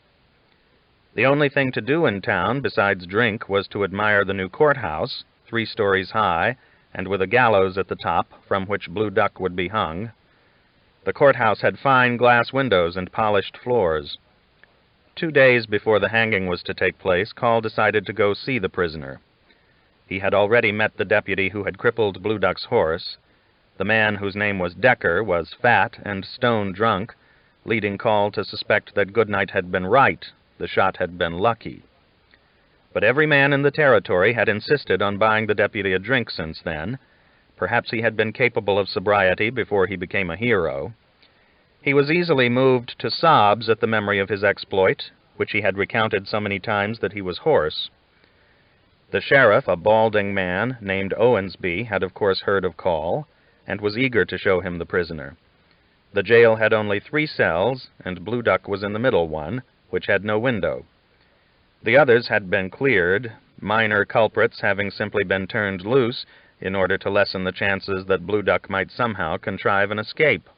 The only thing to do in town, besides drink, was to admire the new courthouse, 3 stories high, and with a gallows at the top, from which Blue Duck would be hung. The courthouse had fine glass windows and polished floors. 2 days before the hanging was to take place, Call decided to go see the prisoner. He had already met the deputy who had crippled Blue Duck's horse. The man, whose name was Decker, was fat and stone-drunk, leading Call to suspect that Goodnight had been right. The shot had been lucky. But every man in the territory had insisted on buying the deputy a drink since then. Perhaps he had been capable of sobriety before he became a hero. He was easily moved to sobs at the memory of his exploit, which he had recounted so many times that he was hoarse. The sheriff, a balding man named Owensby, had of course heard of Call, and was eager to show him the prisoner. The jail had only 3 cells, and Blue Duck was in the middle one, which had no window. The others had been cleared, minor culprits having simply been turned loose in order to lessen the chances that Blue Duck might somehow contrive an escape.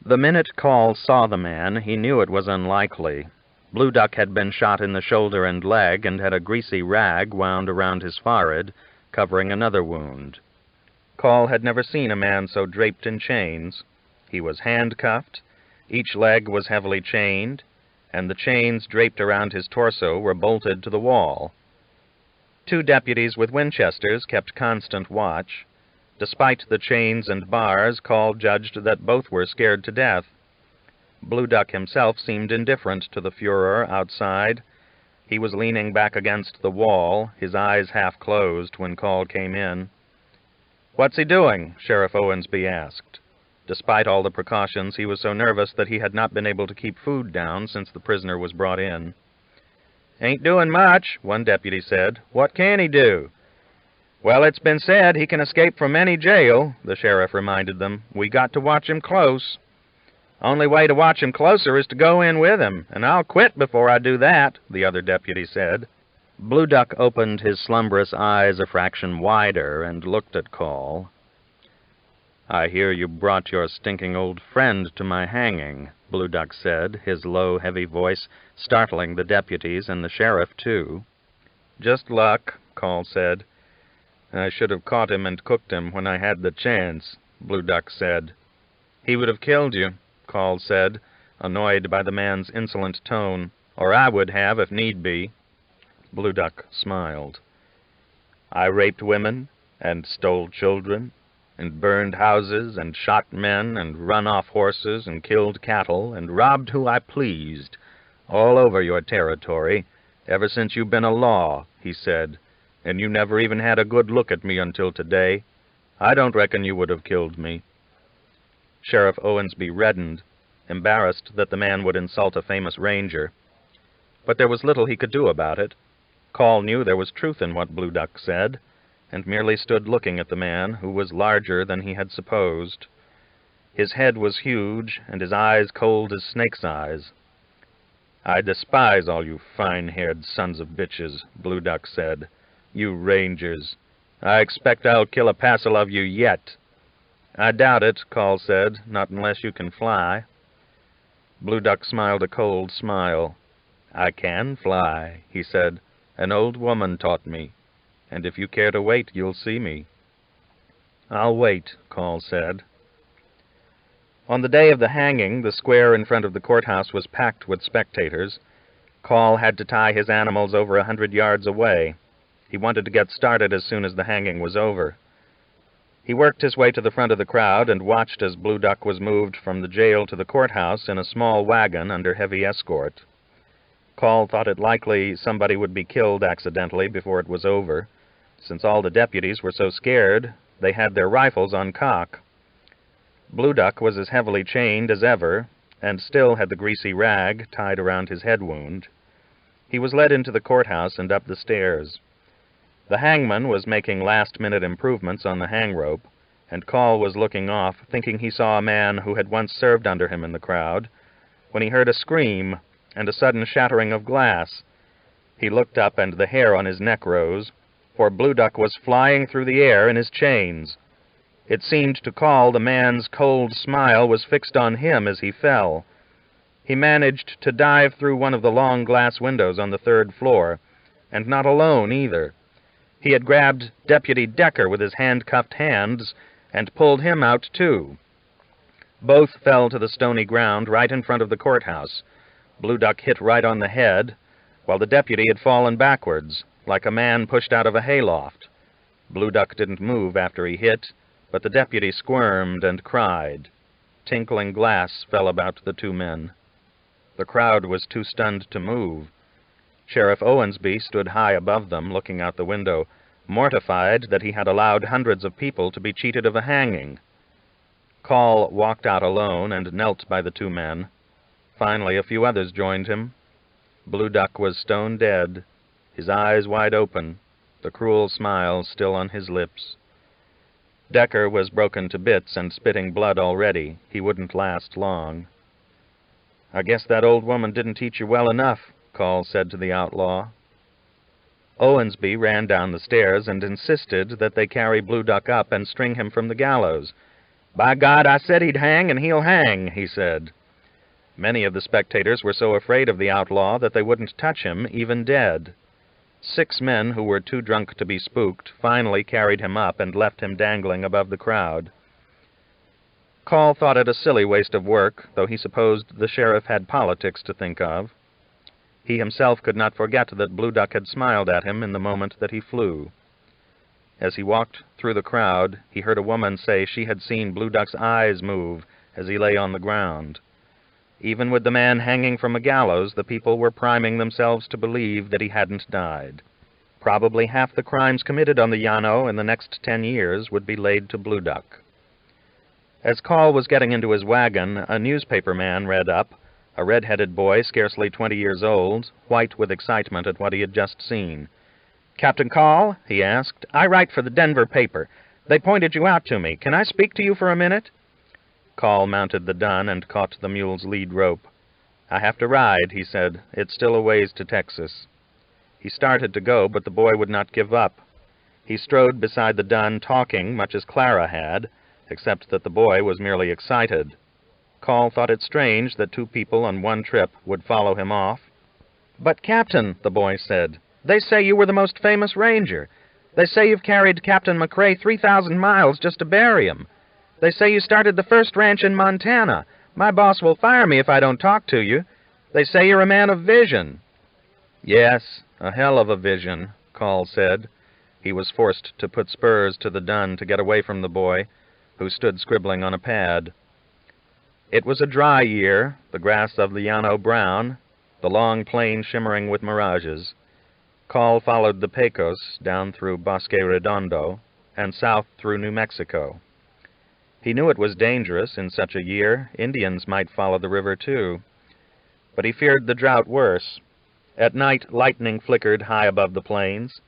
The minute Call saw the man, he knew it was unlikely. Blue Duck had been shot in the shoulder and leg, and had a greasy rag wound around his forehead, covering another wound. Call had never seen a man so draped in chains. He was handcuffed, each leg was heavily chained, and the chains draped around his torso were bolted to the wall. 2 deputies with Winchesters kept constant watch. Despite the chains and bars, Call judged that both were scared to death. Blue Duck himself seemed indifferent to the furor outside. He was leaning back against the wall, his eyes half closed, when Call came in. "What's he doing?" Sheriff Owensby asked. Despite all the precautions, he was so nervous that he had not been able to keep food down since the prisoner was brought in. "Ain't doing much," one deputy said. "What can he do?" "Well, it's been said he can escape from any jail," the sheriff reminded them. "We got to watch him close." "Only way to watch him closer is to go in with him, and I'll quit before I do that," the other deputy said. Blue Duck opened his slumberous eyes a fraction wider and looked at Call. "I hear you brought your stinking old friend to my hanging," Blue Duck said, his low, heavy voice startling the deputies and the sheriff, too. "Just luck," Call said. "I should have caught him and cooked him when I had the chance," Blue Duck said. "He would have killed you," Call said, annoyed by the man's insolent tone. "Or I would have, if need be." Blue Duck smiled. I raped women, and stole children, and burned houses, and shot men, and run off horses, and killed cattle, and robbed who I pleased, all over your territory, ever since you've been a law," he said, "and you never even had a good look at me until today. I don't reckon you would have killed me." Sheriff Owensby reddened, embarrassed that the man would insult a famous ranger. But there was little he could do about it. Call knew there was truth in what Blue Duck said, and merely stood looking at the man, who was larger than he had supposed. His head was huge, and his eyes cold as snake's eyes. "I despise all you fine-haired sons of bitches," Blue Duck said. "You rangers. I expect I'll kill a passel of you yet." "I doubt it," Call said, "not unless you can fly." Blue Duck smiled a cold smile. "I can fly," he said. "An old woman taught me, and if you care to wait, you'll see me." "I'll wait," Call said. On the day of the hanging, the square in front of the courthouse was packed with spectators. Call had to tie his animals over 100 yards away. He wanted to get started as soon as the hanging was over. He worked his way to the front of the crowd and watched as Blue Duck was moved from the jail to the courthouse in a small wagon under heavy escort. Call thought it likely somebody would be killed accidentally before it was over. Since all the deputies were so scared, they had their rifles on cock. Blue Duck was as heavily chained as ever, and still had the greasy rag tied around his head wound. He was led into the courthouse and up the stairs. The hangman was making last-minute improvements on the hang rope, and Call was looking off, thinking he saw a man who had once served under him in the crowd, when he heard a scream and a sudden shattering of glass. He looked up, and the hair on his neck rose, for Blue Duck was flying through the air in his chains. It seemed to Call the man's cold smile was fixed on him as he fell. He managed to dive through one of the long glass windows on the 3rd floor, and not alone either. He had grabbed Deputy Decker with his handcuffed hands and pulled him out too. Both fell to the stony ground right in front of the courthouse. Blue Duck hit right on the head, while the deputy had fallen backwards, like a man pushed out of a hayloft. Blue Duck didn't move after he hit, but the deputy squirmed and cried. Tinkling glass fell about the two men. The crowd was too stunned to move. Sheriff Owensby stood high above them, looking out the window, mortified that he had allowed hundreds of people to be cheated of a hanging. Call walked out alone and knelt by the two men. Finally, a few others joined him. Blue Duck was stone dead, his eyes wide open, the cruel smile still on his lips. Decker was broken to bits and spitting blood already. He wouldn't last long. "I guess that old woman didn't teach you well enough," Call said to the outlaw. Owensby ran down the stairs and insisted that they carry Blue Duck up and string him from the gallows. "By God, I said he'd hang, and he'll hang," he said. Many of the spectators were so afraid of the outlaw that they wouldn't touch him, even dead. 6 men who were too drunk to be spooked finally carried him up and left him dangling above the crowd. Call thought it a silly waste of work, though he supposed the sheriff had politics to think of. He himself could not forget that Blue Duck had smiled at him in the moment that he flew. As he walked through the crowd, he heard a woman say she had seen Blue Duck's eyes move as he lay on the ground. Even with the man hanging from a gallows, the people were priming themselves to believe that he hadn't died. Probably half the crimes committed on the Llano in the next 10 years would be laid to Blue Duck. As Call was getting into his wagon, a newspaper man read up, a red-headed boy scarcely 20 years old, white with excitement at what he had just seen. "Captain Call?" he asked. "I write for the Denver paper. They pointed you out to me. Can I speak to you for a minute?" Call mounted the dun and caught the mule's lead rope. "I have to ride," he said. "It's still a ways to Texas." He started to go, but the boy would not give up. He strode beside the dun, talking much as Clara had, except that the boy was merely excited. Call thought it strange that 2 people on one trip would follow him off. "But, Captain," the boy said, "they say you were the most famous ranger. They say you've carried Captain McRae 3,000 miles just to bury him. They say you started the first ranch in Montana. My boss will fire me if I don't talk to you. They say you're a man of vision." "Yes, a hell of a vision," Call said. He was forced to put spurs to the dun to get away from the boy, who stood scribbling on a pad. It was a dry year, the grass of the Llano brown, the long plain shimmering with mirages. Call followed the Pecos down through Bosque Redondo and south through New Mexico. He knew it was dangerous in such a year. Indians might follow the river too. But he feared the drought worse. At night lightning flickered high above the plains.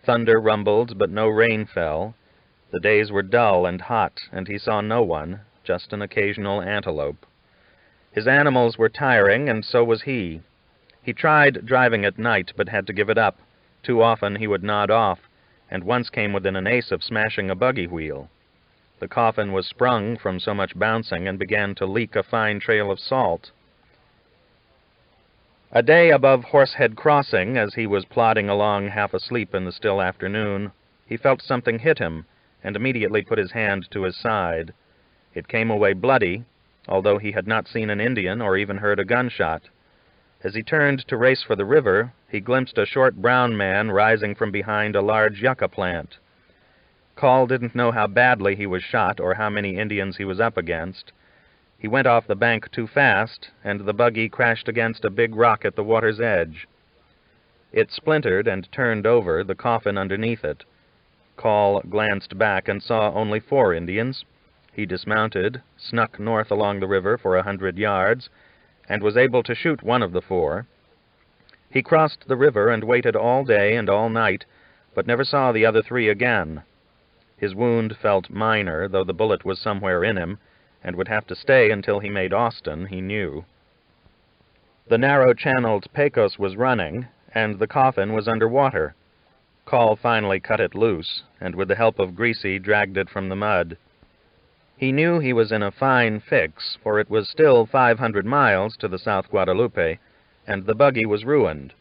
Thunder rumbled, but no rain fell. The days were dull and hot, and he saw no one, just an occasional antelope. His animals were tiring, and so was he. He tried driving at night, but had to give it up. Too often he would nod off, and once came within an ace of smashing a buggy wheel. The coffin was sprung from so much bouncing and began to leak a fine trail of salt. A day above Horsehead Crossing, as he was plodding along half asleep in the still afternoon, he felt something hit him, and immediately put his hand to his side. It came away bloody, although he had not seen an Indian or even heard a gunshot. As he turned to race for the river, he glimpsed a short brown man rising from behind a large yucca plant. Call didn't know how badly he was shot or how many Indians he was up against. He went off the bank too fast, and the buggy crashed against a big rock at the water's edge. It splintered and turned over, the coffin underneath it. Call glanced back and saw only 4 Indians. He dismounted, snuck north along the river for 100 yards, and was able to shoot one of the 4. He crossed the river and waited all day and all night, but never saw the other 3 again. His wound felt minor, though the bullet was somewhere in him, and would have to stay until he made Austin, he knew. The narrow-channeled Pecos was running, and the coffin was under water. Call finally cut it loose, and with the help of Greasy dragged it from the mud. He knew he was in a fine fix, for it was still 500 miles to the South Guadalupe, and the buggy was ruined.